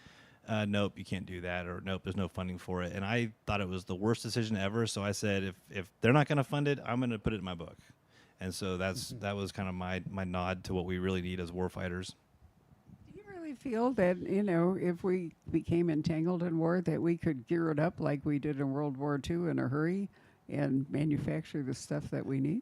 Speaker 3: nope, you can't do that, or nope, there's no funding for it. And I thought it was the worst decision ever. So I said, if they're not going to fund it, I'm going to put it in my book. And so that was kind of my nod to what we really need as warfighters.
Speaker 1: Do you really feel that, if we became entangled in war, that we could gear it up like we did in World War II in a hurry and manufacture the stuff that we need?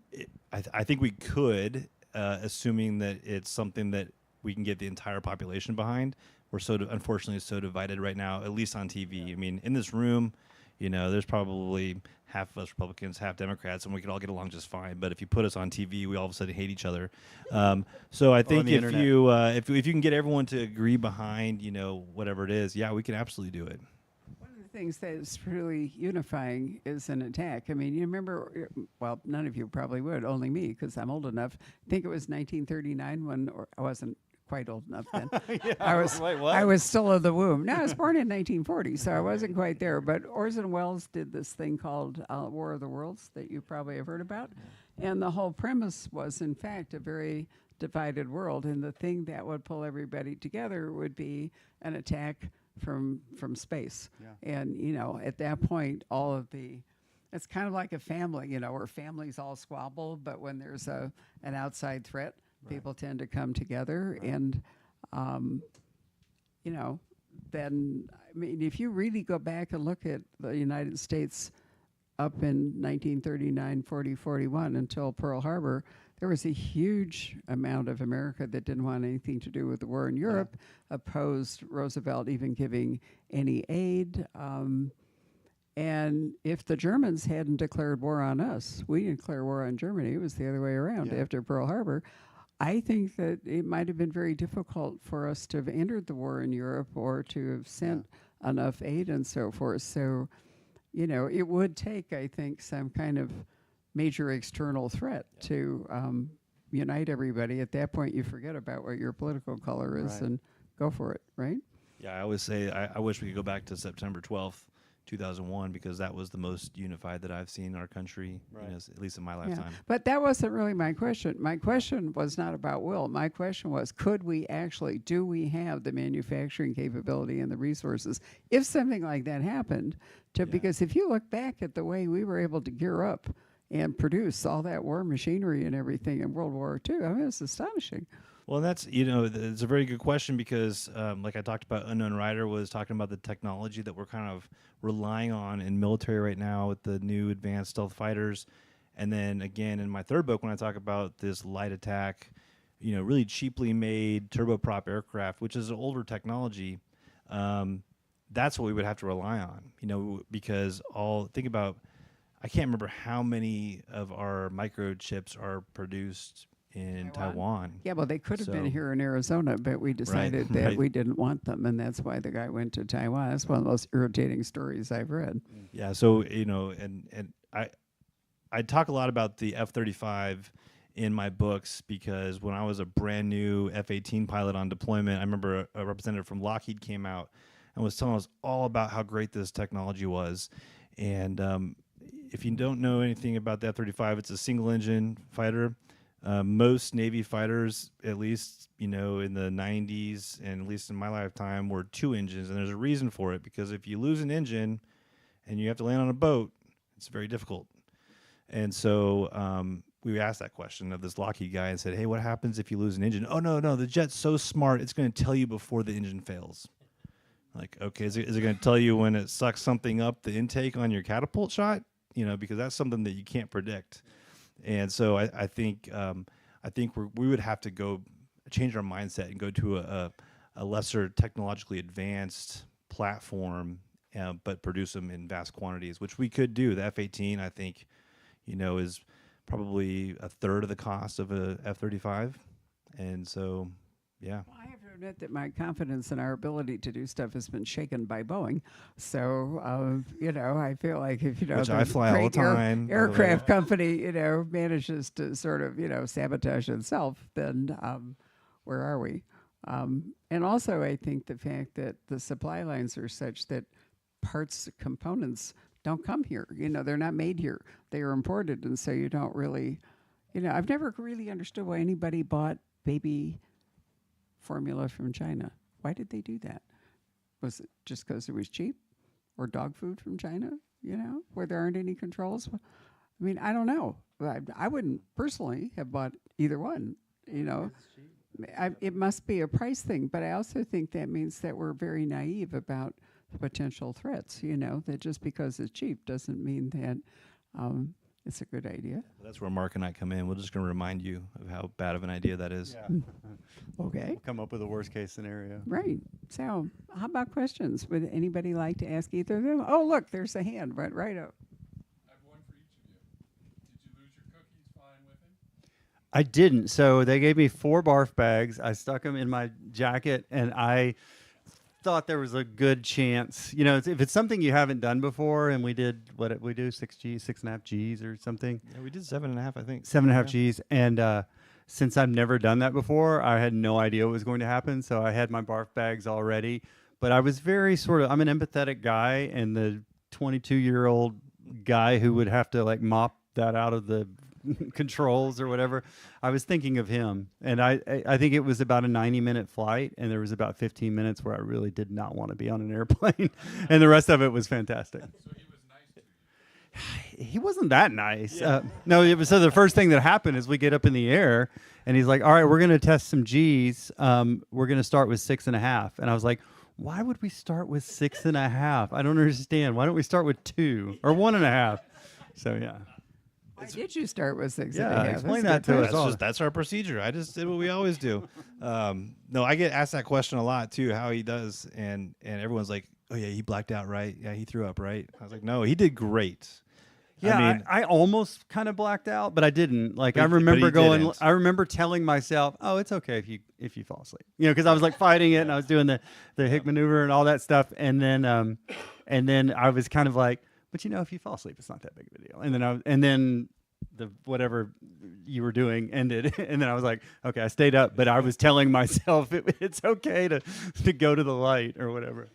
Speaker 3: I think we could, assuming that it's something that we can get the entire population behind. We're unfortunately so divided right now, at least on TV. I mean, in this room, there's probably half of us Republicans, half Democrats, and we could all get along just fine. But if you put us on TV, we all of a sudden hate each other. So I think
Speaker 2: the
Speaker 3: if
Speaker 2: internet.
Speaker 3: you can get everyone to agree behind, whatever it is, yeah, we can absolutely do it.
Speaker 1: One of the things that is really unifying is an attack. I mean, you remember, well, none of you probably would, only me, because I'm old enough. I think it was 1939 when, or I wasn't quite old enough then.
Speaker 2: Wait, what?
Speaker 1: I was still in the womb. No, I was born in 1940, so I wasn't quite there. But Orson Welles did this thing called War of the Worlds that you probably have heard about. And the whole premise was, in fact, a very divided world. And the thing that would pull everybody together would be an attack from space.
Speaker 2: Yeah.
Speaker 1: And, at that point, it's kind of like a family, where families all squabble, but when there's an outside threat, people tend to come together. And, then, I mean, if you really go back and look at the United States up in 1939, 40, 41 until Pearl Harbor, there was a huge amount of America that didn't want anything to do with the war in Europe, opposed Roosevelt even giving any aid. And if the Germans hadn't declared war on us, we didn't declare war on Germany. It was the other way around after Pearl Harbor. I think that it might have been very difficult for us to have entered the war in Europe or to have sent enough aid and so forth. So, it would take, I think, some kind of major external threat to unite everybody. At that point, you forget about what your political color is and go for it, right?
Speaker 3: Yeah, I always say I wish we could go back to September 12th, 2001, because that was the most unified that I've seen our country, at least in my lifetime.
Speaker 1: But that wasn't really my question. My question was not about will. My question was, do we have the manufacturing capability and the resources if something like that happened? Because if you look back at the way we were able to gear up and produce all that war machinery and everything in World War II, I mean, it's astonishing.
Speaker 3: Well, that's, it's a very good question because, like I talked about, Unknown Rider was talking about the technology that we're kind of relying on in military right now with the new advanced stealth fighters. And then again, in my third book, when I talk about this light attack, really cheaply made turboprop aircraft, which is an older technology, that's what we would have to rely on, because think about, I can't remember how many of our microchips are produced in Taiwan.
Speaker 1: Yeah, well, they could have been here in Arizona, but we decided that we didn't want them, and that's why the guy went to Taiwan. That's one of the most irritating stories I've read.
Speaker 3: Yeah, so, and I talk a lot about the F-35 in my books because when I was a brand new F-18 pilot on deployment, I remember a representative from Lockheed came out and was telling us all about how great this technology was. And if you don't know anything about the F-35, it's a single engine fighter. Most Navy fighters, at least in the 90s and at least in my lifetime, were two engines, and there's a reason for it, because if you lose an engine and you have to land on a boat, it's very difficult. And so we asked that question of this Lockheed guy and said, hey, what happens if you lose an engine? Oh, no, the jet's so smart, it's going to tell you before the engine fails. Like, okay, is it going to tell you when it sucks something up the intake on your catapult shot? Because that's something that you can't predict. And so I think we would have to go change our mindset and go to a lesser technologically advanced platform, but produce them in vast quantities, which we could do. The F-18, I think, is probably a third of the cost of a F-35. And so, yeah.
Speaker 1: Well, I have to admit that my confidence in our ability to do stuff has been shaken by Boeing. So, I feel like if,
Speaker 3: Which
Speaker 1: the
Speaker 3: I fly all the
Speaker 1: great
Speaker 3: time, by the way.
Speaker 1: aircraft company, manages to sort of, sabotage itself, then where are we? And also, I think the fact that the supply lines are such that parts, components don't come here. They're not made here. They are imported. And so you don't really, I've never really understood why anybody bought baby formula from China. Why did they do that? Was it just because it was cheap, or dog food from China, where there aren't any controls? I mean, I don't know. I wouldn't personally have bought either one, it must be a price thing, but I also think that means that we're very naive about potential threats, that just because it's cheap doesn't mean that it's a good idea.
Speaker 3: That's where Mark and I come in. We're just going to remind you of how bad of an idea that is.
Speaker 2: Yeah.
Speaker 1: Okay.
Speaker 2: Come up with a worst case scenario.
Speaker 1: Right. So how about questions? Would anybody like to ask either of them? Oh, look, there's a hand right up.
Speaker 4: I have one for each of you. Did you lose your cookies flying with him?
Speaker 2: I didn't. So they gave me 4 barf bags. I stuck them in my jacket, and I thought there was a good chance. If it's something you haven't done before, and we did what did we do, 6Gs, 6.5 Gs or something.
Speaker 3: Yeah, we did 7.5, I think.
Speaker 2: 7.5 Gs, and since I've never done that before, I had no idea what was going to happen. So I had my barf bags all ready, but I was very I'm an empathetic guy, and the 22-year-old guy who would have to mop that out of the controls or whatever, I was thinking of him. And I think it was about a 90-minute flight, and there was about 15 minutes where I really did not want to be on an airplane, and the rest of it was fantastic.
Speaker 4: So he was nice to you.
Speaker 2: He wasn't that nice. No, so the first thing that happened is we get up in the air, and he's like, all right, we're going to test some Gs. We're going to start with 6.5. And I was like, why would we start with 6.5? I don't understand. Why don't we start with 2 or 1.5? So, yeah.
Speaker 1: Why did you start with 6.5?
Speaker 2: Yeah, explain that
Speaker 1: That's good
Speaker 2: to us.
Speaker 3: That's our procedure. I just did what we always do. No, I get asked that question a lot too, how he does, and everyone's like, oh yeah, he blacked out, right? Yeah, he threw up, right? I was like, no, he did great.
Speaker 2: Yeah, I almost kind of blacked out, but I didn't. I
Speaker 3: But he
Speaker 2: remember
Speaker 3: didn't.
Speaker 2: I rember telling myself, "Oh, it's okay if you fall asleep," because I was fighting it, and I was doing the hick maneuver and all that stuff, and then I was kind of like, but if you fall asleep, it's not that big of a deal. And then the whatever you were doing ended, and then I was like, okay, I stayed up, but I was telling myself it's okay to go to the light or whatever.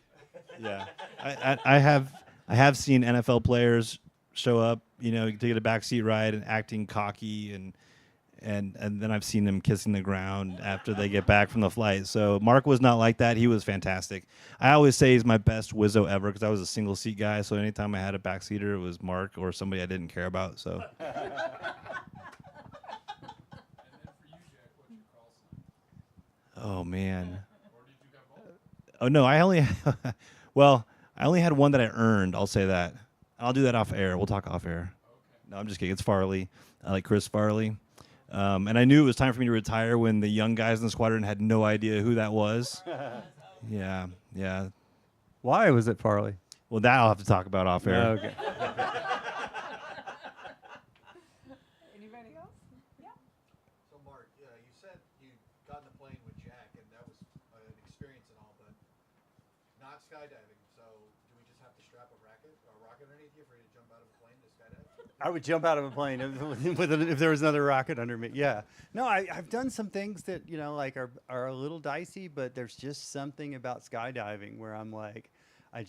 Speaker 3: Yeah, I have seen NFL players show up, to get a backseat ride and acting cocky, and then I've seen them kissing the ground after they get back from the flight. So Mark was not like that. He was fantastic. I always say he's my best Wizzo ever, because I was a single seat guy. So anytime I had a backseater, it was Mark or somebody I didn't care about. So.
Speaker 4: And then for you, Jack, what's your call sign?
Speaker 3: Oh man.
Speaker 4: Or did you have both?
Speaker 3: Oh no, I only had one that I earned. I'll say that. I'll do that off air. We'll talk off air.
Speaker 4: Okay.
Speaker 3: No, I'm just kidding. It's Farley. I like Chris Farley. And I knew it was time for me to retire when the young guys in the squadron had no idea who that was. Yeah.
Speaker 2: Why was it Farley?
Speaker 3: Well, that I'll have to talk about off air.
Speaker 2: Okay.
Speaker 1: Anybody else?
Speaker 5: So, Mark, you said you got in the plane with Jack, and that was an experience and all, but not skydiving. So, do we just have to strap a rocket underneath you for you to jump out of a plane to skydive?
Speaker 2: I would jump out of a plane if there was another rocket under me. Yeah. No, I've done some things that, are a little dicey, but there's just something about skydiving where I'm like, I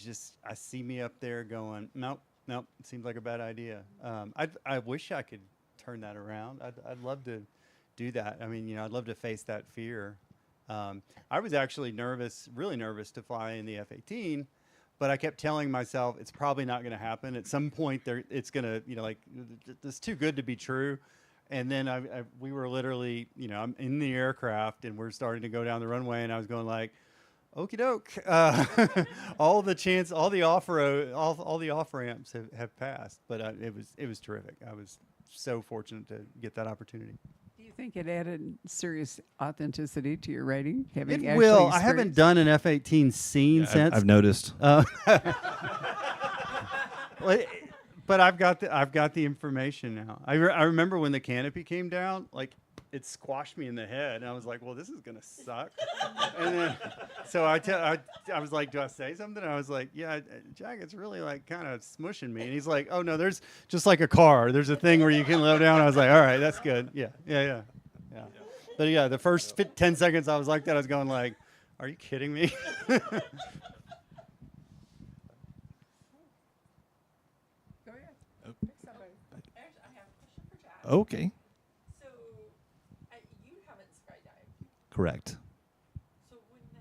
Speaker 2: see me up there going, nope, No, it seems like a bad idea. I wish I could turn that around. I'd love to do that. I mean, I'd love to face that fear. I was actually nervous, really nervous to fly in the F-18, but I kept telling myself it's probably not going to happen. At some point, it's going to, it's too good to be true. And then we were literally, I'm in the aircraft and we're starting to go down the runway, and I was going like, okie doke. All the off ramps have passed, but it was terrific. I was so fortunate to get that opportunity.
Speaker 1: Do you think it added serious authenticity to your writing? Having
Speaker 2: It will. I
Speaker 1: actually
Speaker 2: haven't
Speaker 1: experienced-
Speaker 2: done an F-18 scene since.
Speaker 3: I've noticed.
Speaker 2: But I've got the information now. I remember when the canopy came down, like it squashed me in the head, and I was like, "Well, this is gonna suck." And then, so I was like, "Do I say something?" And I was like, "Yeah, Jack, it's really like kind of smushing me." And he's like, "Oh no, there's just like a car. There's a thing where you can low down." I was like, "All right, that's good. Yeah." But yeah, the first 10 seconds I was like that, I was going like, "Are you kidding me?"
Speaker 1: Go ahead. Pick somebody.
Speaker 6: Actually, I have a question for Jack.
Speaker 3: Okay.
Speaker 6: So, you haven't skydived.
Speaker 3: Correct.
Speaker 6: So, wouldn't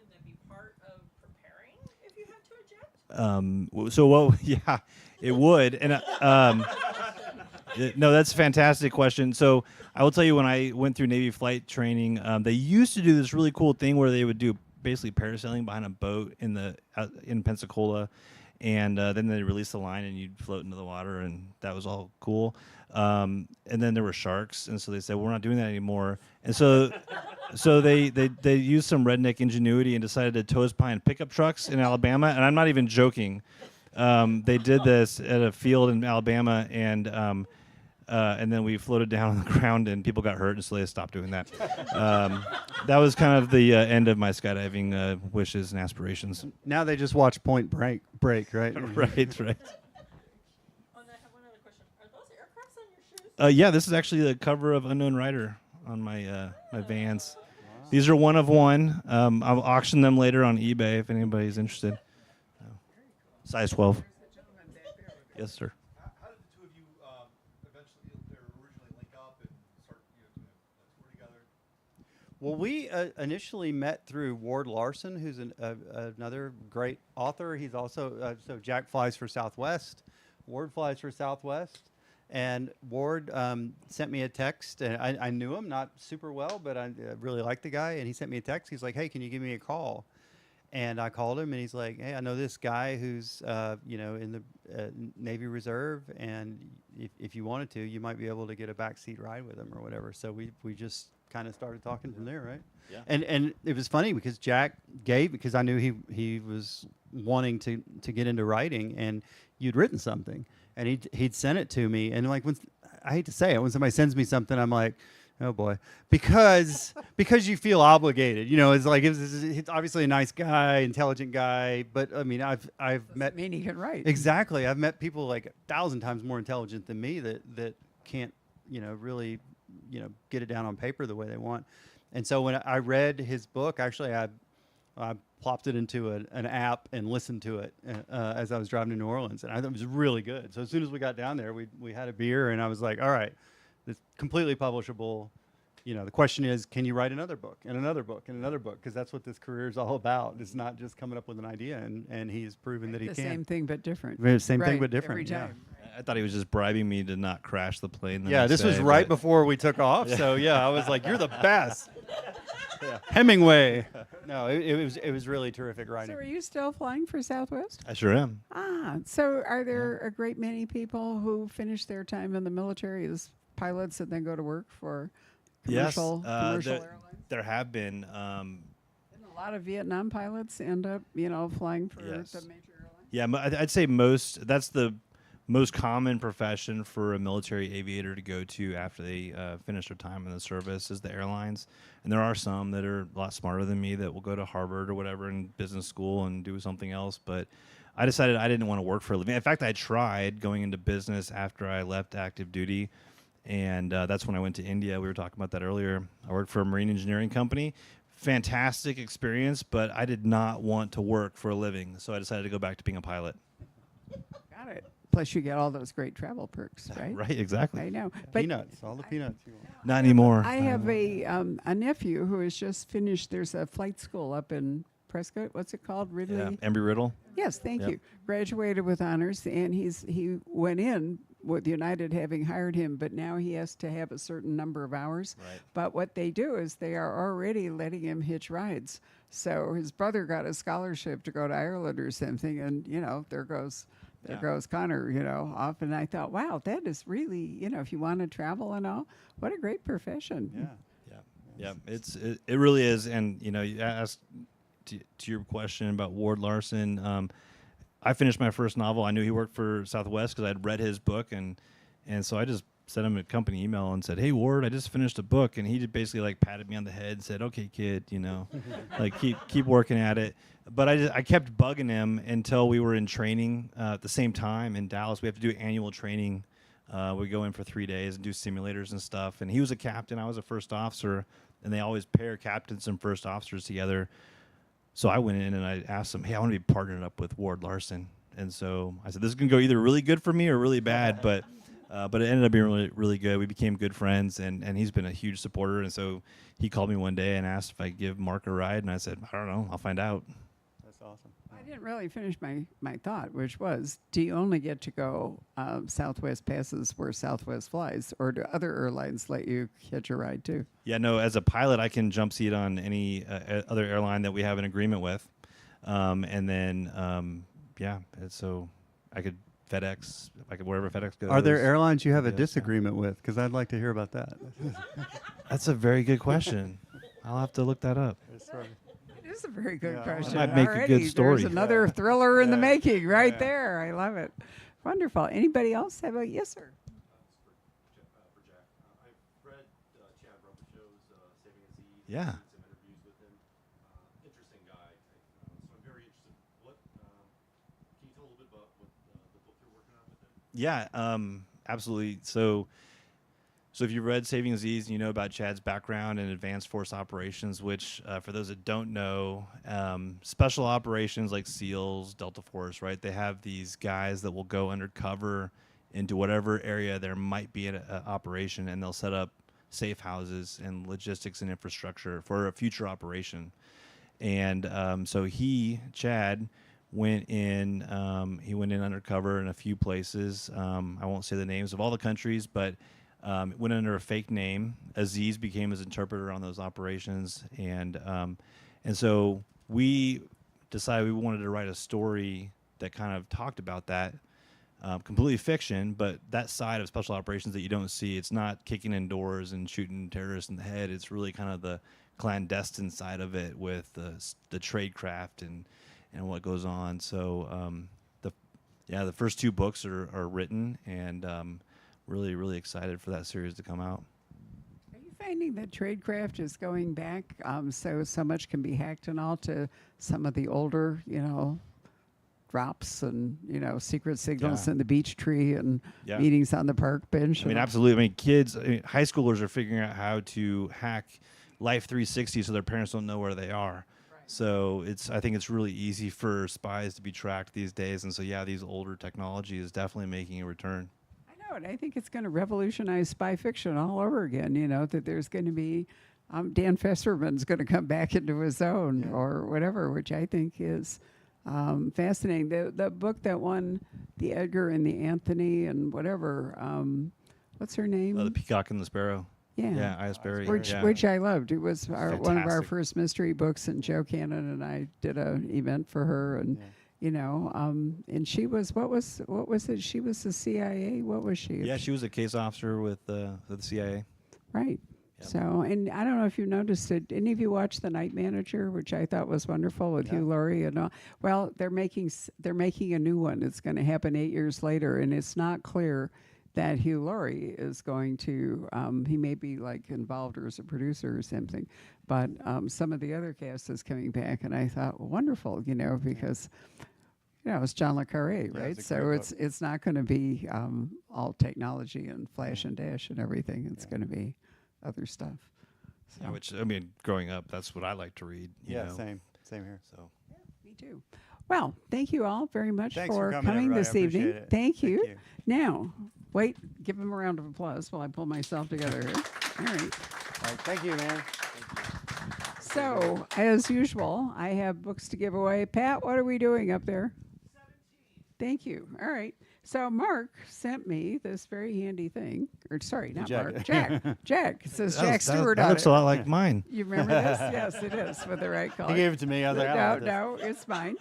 Speaker 6: that be part of preparing if you had to eject?
Speaker 3: So, well, yeah, it would. And no, that's a fantastic question. So I will tell you, when I went through Navy flight training, they used to do this really cool thing where they would do basically parasailing behind a boat in Pensacola, and then they release the line and you'd float into the water, and that was all cool. And then there were sharks, and so they said, we're not doing that anymore. And so they used some redneck ingenuity and decided to tow us behind pickup trucks in Alabama, and I'm not even joking. They did this at a field in Alabama, and then we floated down on the ground, and people got hurt, and so they stopped doing that. That was kind of the end of my skydiving wishes and aspirations.
Speaker 2: Now they just watch Point Break, right?
Speaker 3: Right, right.
Speaker 6: Oh, and I have one other question. Are those aircrafts on your shoes?
Speaker 3: Yeah, this is actually the cover of Unknown Rider on my my Vans. These are one of one. I'll auction them later on eBay if anybody's interested. Size 12. Yes, sir.
Speaker 5: How did the two of you eventually, originally link up and start doing a tour together?
Speaker 2: Well, we initially met through Ward Larson, who's another great author. He's also so Jack flies for Southwest, Ward flies for Southwest, and Ward sent me a text. And I knew him not super well, but I really liked the guy. And he sent me a text. He's like, "Hey, can you give me a call?" And I called him, and he's like, "Hey, I know this guy who's in the Navy Reserve, and if you wanted to, you might be able to get a backseat ride with him or whatever." So we just kind of started talking from there, right?
Speaker 3: Yeah.
Speaker 2: And it was funny because Jack gave, because I knew he was wanting to get into writing, and you'd written something, and he'd sent it to me, and like I hate to say it, when somebody sends me something, I'm like, oh boy, because you feel obligated, it's like it's obviously a nice guy, intelligent guy, but I mean I've met
Speaker 1: mean he can write.
Speaker 2: exactly. I've met people like 1,000 times more intelligent than me that can't really get it down on paper the way they want. And so when I read his book, actually I plopped it into an app and listened to it as I was driving to New Orleans, and I thought it was really good. So as soon as we got down there, we had a beer, and I was like, all right, it's completely publishable. The question is, can you write another book and another book and another book? Because that's what this career is all about. It's not just coming up with an idea, and he's proven that he
Speaker 1: the
Speaker 2: can.
Speaker 1: same thing but different.
Speaker 2: Same thing
Speaker 1: Right,
Speaker 2: but different.
Speaker 1: every
Speaker 2: Yeah.
Speaker 1: time.
Speaker 3: I thought he was just bribing me to not crash the plane.
Speaker 2: Yeah, this was right before we took off. So yeah, I was like, "You're the best." Yeah. Hemingway. No, it was really terrific writing.
Speaker 1: So are you still flying for Southwest?
Speaker 3: I sure am.
Speaker 1: So are there a great many people who finish their time in the military as pilots and then go to work for commercial airlines?
Speaker 3: There have been.
Speaker 1: And a lot of Vietnam pilots end up, flying for
Speaker 3: Yes.
Speaker 1: the major airlines.
Speaker 3: Yeah, I'd say that's the most common profession for a military aviator to go to after they finish their time in the service is the airlines. And there are some that are a lot smarter than me that will go to Harvard or whatever in business school and do something else. But I decided I didn't want to work for a living. In fact, I tried going into business after I left active duty. And that's when I went to India. We were talking about that earlier. I worked for a marine engineering company. Fantastic experience, but I did not want to work for a living. So I decided to go back to being a pilot.
Speaker 1: Got it. Plus, you get all those great travel perks, right?
Speaker 3: Right, exactly.
Speaker 1: I know. But
Speaker 2: Peanuts, all the peanuts you want.
Speaker 3: Not anymore.
Speaker 1: I have a nephew who has just finished. There's a flight school up in Prescott. What's it called? Ridley.
Speaker 3: Yeah, Embry Riddle.
Speaker 1: Yes, thank
Speaker 3: Yep.
Speaker 1: you. Graduated with honors, and he went in with United having hired him, but now he has to have a certain number of hours.
Speaker 3: Right.
Speaker 1: But what they do is they are already letting him hitch rides. So his brother got a scholarship to go to Ireland or something, and there goes Connor, off. And I thought, wow, that is really, if you want to travel and all, what a great profession.
Speaker 2: Yeah.
Speaker 3: Yeah, it really is. And you asked to your question about Ward Larson. I finished my first novel. I knew he worked for Southwest because I'd read his book, and so I just sent him a company email and said, "Hey Ward, I just finished a book," and he just basically like patted me on the head and said, "Okay, kid, like keep working at it." But I kept bugging him until we were in training at the same time in Dallas. We have to do annual training. We go in for 3 days and do simulators and stuff. And he was a captain, I was a first officer, and they always pair captains and first officers together. So I went in and I asked him, "Hey, I want to be partnered up with Ward Larson." And so I said, "This is going to go either really good for me or really bad," but it ended up being really, really good. We became good friends, and he's been a huge supporter. And so he called me one day and asked if I could give Mark a ride, and I said, "I don't know, I'll find out."
Speaker 2: That's awesome.
Speaker 1: I didn't really finish my thought, which was, do you only get to go Southwest passes where Southwest flies, or do other airlines let you catch a ride too?
Speaker 3: Yeah, no, as a pilot, I can jump seat on any other airline that we have an agreement with. And then, and so I could FedEx, wherever FedEx goes.
Speaker 2: Are there airlines you have a
Speaker 3: Yeah.
Speaker 2: disagreement with? Because I'd like to hear about that.
Speaker 3: That's a very good question. I'll have to look that up.
Speaker 1: It is a very good
Speaker 2: Yeah,
Speaker 1: question.
Speaker 3: might make a
Speaker 1: Already,
Speaker 3: good story.
Speaker 1: There's another thriller in the
Speaker 2: Yeah.
Speaker 1: making right
Speaker 2: Yeah.
Speaker 1: there. I love it. Wonderful. Anybody else have a yes, sir?
Speaker 7: For Jack. I've read Chad Robichaux's Saving His Ease.
Speaker 3: Yeah.
Speaker 7: Seen some interviews with him. Interesting guy. So I'm very interested. Can you tell a little bit about what the book you're working on with him?
Speaker 3: Yeah, absolutely. So if you read Saving Z's, you know about Chad's background in advanced force operations, which for those that don't know, special operations like SEALs, Delta Force, right? They have these guys that will go undercover into whatever area there might be an operation, and they'll set up safe houses and logistics and infrastructure for a future operation. And so Chad, went in. He went in undercover in a few places. I won't say the names of all the countries, but went under a fake name. Aziz became his interpreter on those operations, and so we decided we wanted to write a story that kind of talked about that. Completely fiction, but that side of special operations that you don't see. It's not kicking in doors and shooting terrorists in the head. It's really kind of the clandestine side of it with the trade craft and what goes on. So the first two books are written, and really, really excited for that series to come out.
Speaker 1: Are you finding that tradecraft is going back so much can be hacked and all to some of the older, drops and, secret signals
Speaker 3: Yeah.
Speaker 1: in the beach tree and
Speaker 3: Yeah.
Speaker 1: meetings on the park bench?
Speaker 3: I mean, absolutely. I mean, kids, high schoolers are figuring out how to hack Life 360 so their parents don't know where they are. So I think it's really easy for spies to be tracked these days. And so, these older technology is definitely making a return.
Speaker 1: I know, and I think it's going to revolutionize spy fiction all over again, that there's going to be Dan Festerman's going to come back into his own or whatever, which I think is fascinating. The book that won the Edgar and the Anthony and whatever, what's her name?
Speaker 3: The Peacock and the Sparrow.
Speaker 1: Yeah.
Speaker 3: Yeah, Ice Berry.
Speaker 1: Which I loved. It was one of our
Speaker 3: Fantastic.
Speaker 1: first mystery books, and Joe Cannon and I did an event for her, and and she was what was it? She was the CIA. What was she?
Speaker 3: Yeah, she was a case officer with the CIA.
Speaker 1: Right.
Speaker 3: Yep.
Speaker 1: So, and I don't know if you noticed it. Any of you watch The Night Manager, which I thought was wonderful with Hugh Laurie and all? Well, they're making a new one. It's going to happen 8 years later, and it's not clear that Hugh Laurie is going to, he may be like involved or as a producer or something, but some of the other cast is coming back, and I thought, well, wonderful, because, it's John le Carré, right?
Speaker 2: it's a
Speaker 1: So
Speaker 2: great
Speaker 1: it's not going to be all technology and flash and dash and everything. It's going to be other stuff. So.
Speaker 3: Yeah, which, I mean, growing up, that's what I like to read. You know?
Speaker 2: Same here.
Speaker 3: So.
Speaker 1: Me too. Well, thank you all very much
Speaker 2: Thanks
Speaker 1: for
Speaker 2: for coming, everybody.
Speaker 1: this
Speaker 2: I
Speaker 1: evening.
Speaker 2: appreciate it.
Speaker 1: Thank you.
Speaker 2: Thank you.
Speaker 1: Now, wait, give them a round of applause while I pull myself together here. All right.
Speaker 2: All right, thank you, man.
Speaker 1: So, as usual, I have books to give away. Pat, what are we doing up there? 17. Thank you. All right. So, Mark sent me this very handy thing. Or, sorry, not
Speaker 2: Jack.
Speaker 1: Mark. Jack. Jack. It says
Speaker 3: That
Speaker 1: Jack
Speaker 3: was-
Speaker 1: Stewart
Speaker 3: that
Speaker 1: on
Speaker 3: looks
Speaker 1: it.
Speaker 3: a lot like mine.
Speaker 1: You remember this? Yes, it is with the right color.
Speaker 2: He gave it to me. I was like, I don't want this.
Speaker 1: No, it's mine.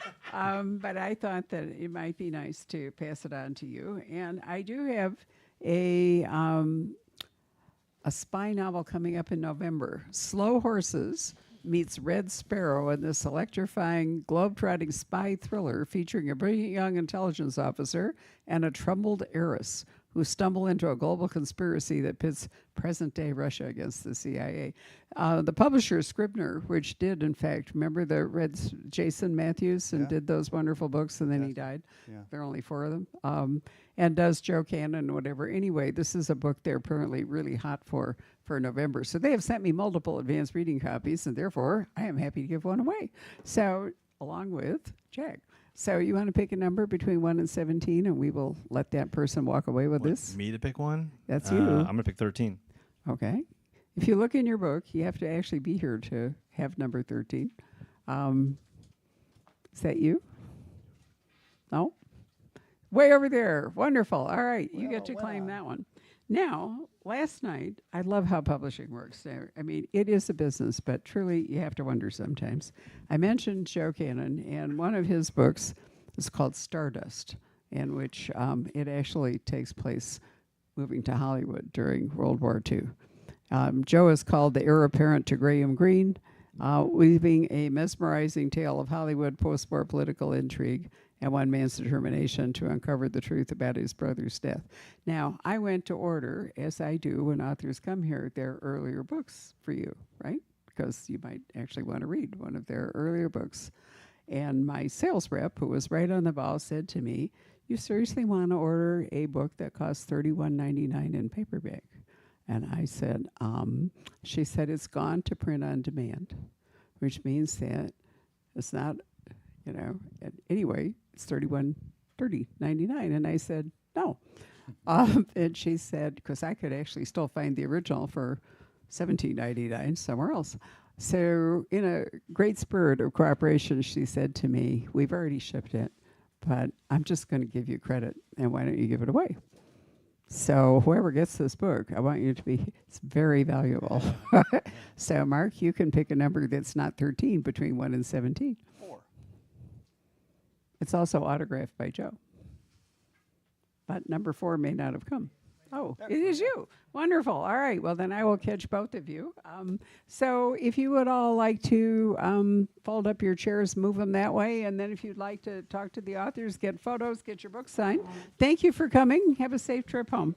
Speaker 1: But I thought that it might be nice to pass it on to you. And I do have a spy novel coming up in November. Slow Horses meets Red Sparrow in this electrifying, globe-trotting spy thriller featuring a brilliant young intelligence officer and a troubled heiress who stumble into a global conspiracy that pits present-day Russia against the CIA. The publisher, Scribner, which did, in fact, remember Jason Matthews and
Speaker 2: Yeah.
Speaker 1: did those wonderful books, and then he
Speaker 2: Yes.
Speaker 1: died.
Speaker 2: Yeah.
Speaker 1: There are only 4 of them. And does Joe Cannon and whatever. Anyway, this is a book they're apparently really hot for November. So they have sent me multiple advanced reading copies, and therefore I am happy to give one away. So, along with Jack. So you want to pick a number between 1 and 17, and we will let that person walk away with
Speaker 3: What,
Speaker 1: this?
Speaker 3: me to pick one?
Speaker 1: That's you.
Speaker 3: I'm gonna pick 13.
Speaker 1: Okay. If you look in your book, you have to actually be here to have number 13. Is that you? No? Way over there. Wonderful. All right. You get to claim that one. Now, last night, I love how publishing works. I mean, it is a business, but truly you have to wonder sometimes. I mentioned Joe Cannon, and one of his books is called Stardust, in which it actually takes place moving to Hollywood during World War II. Joe is called the heir apparent to Graham Greene, weaving a mesmerizing tale of Hollywood post-war political intrigue and one man's determination to uncover the truth about his brother's death. Now, I went to order, as I do when authors come here, their earlier books for you, right? Because you might actually want to read one of their earlier books. And my sales rep, who was right on the ball, said to me, "You seriously want to order a book that costs $31.99 in paperback?" And I said, she said, "It's gone to print on demand," which means that it's not, anyway, it's $31.99. And I said, "No." And she said, because I could actually still find the original for $17.99 somewhere else. So in a great spirit of cooperation, she said to me, "We've already shipped it, but I'm just going to give you credit, and why don't you give it away?" So whoever gets this book, I want you to it's very valuable. So Mark, you can pick a number that's not 13 between 1 and 17.
Speaker 2: 4.
Speaker 1: It's also autographed by Joe. But number 4 may not have come. Oh, it is you. Wonderful. All right. Well, then I will catch both of you. So if you would all like to fold up your chairs, move them that way. And then if you'd like to talk to the authors, get photos, get your book signed. Thank you for coming. Have a safe trip home.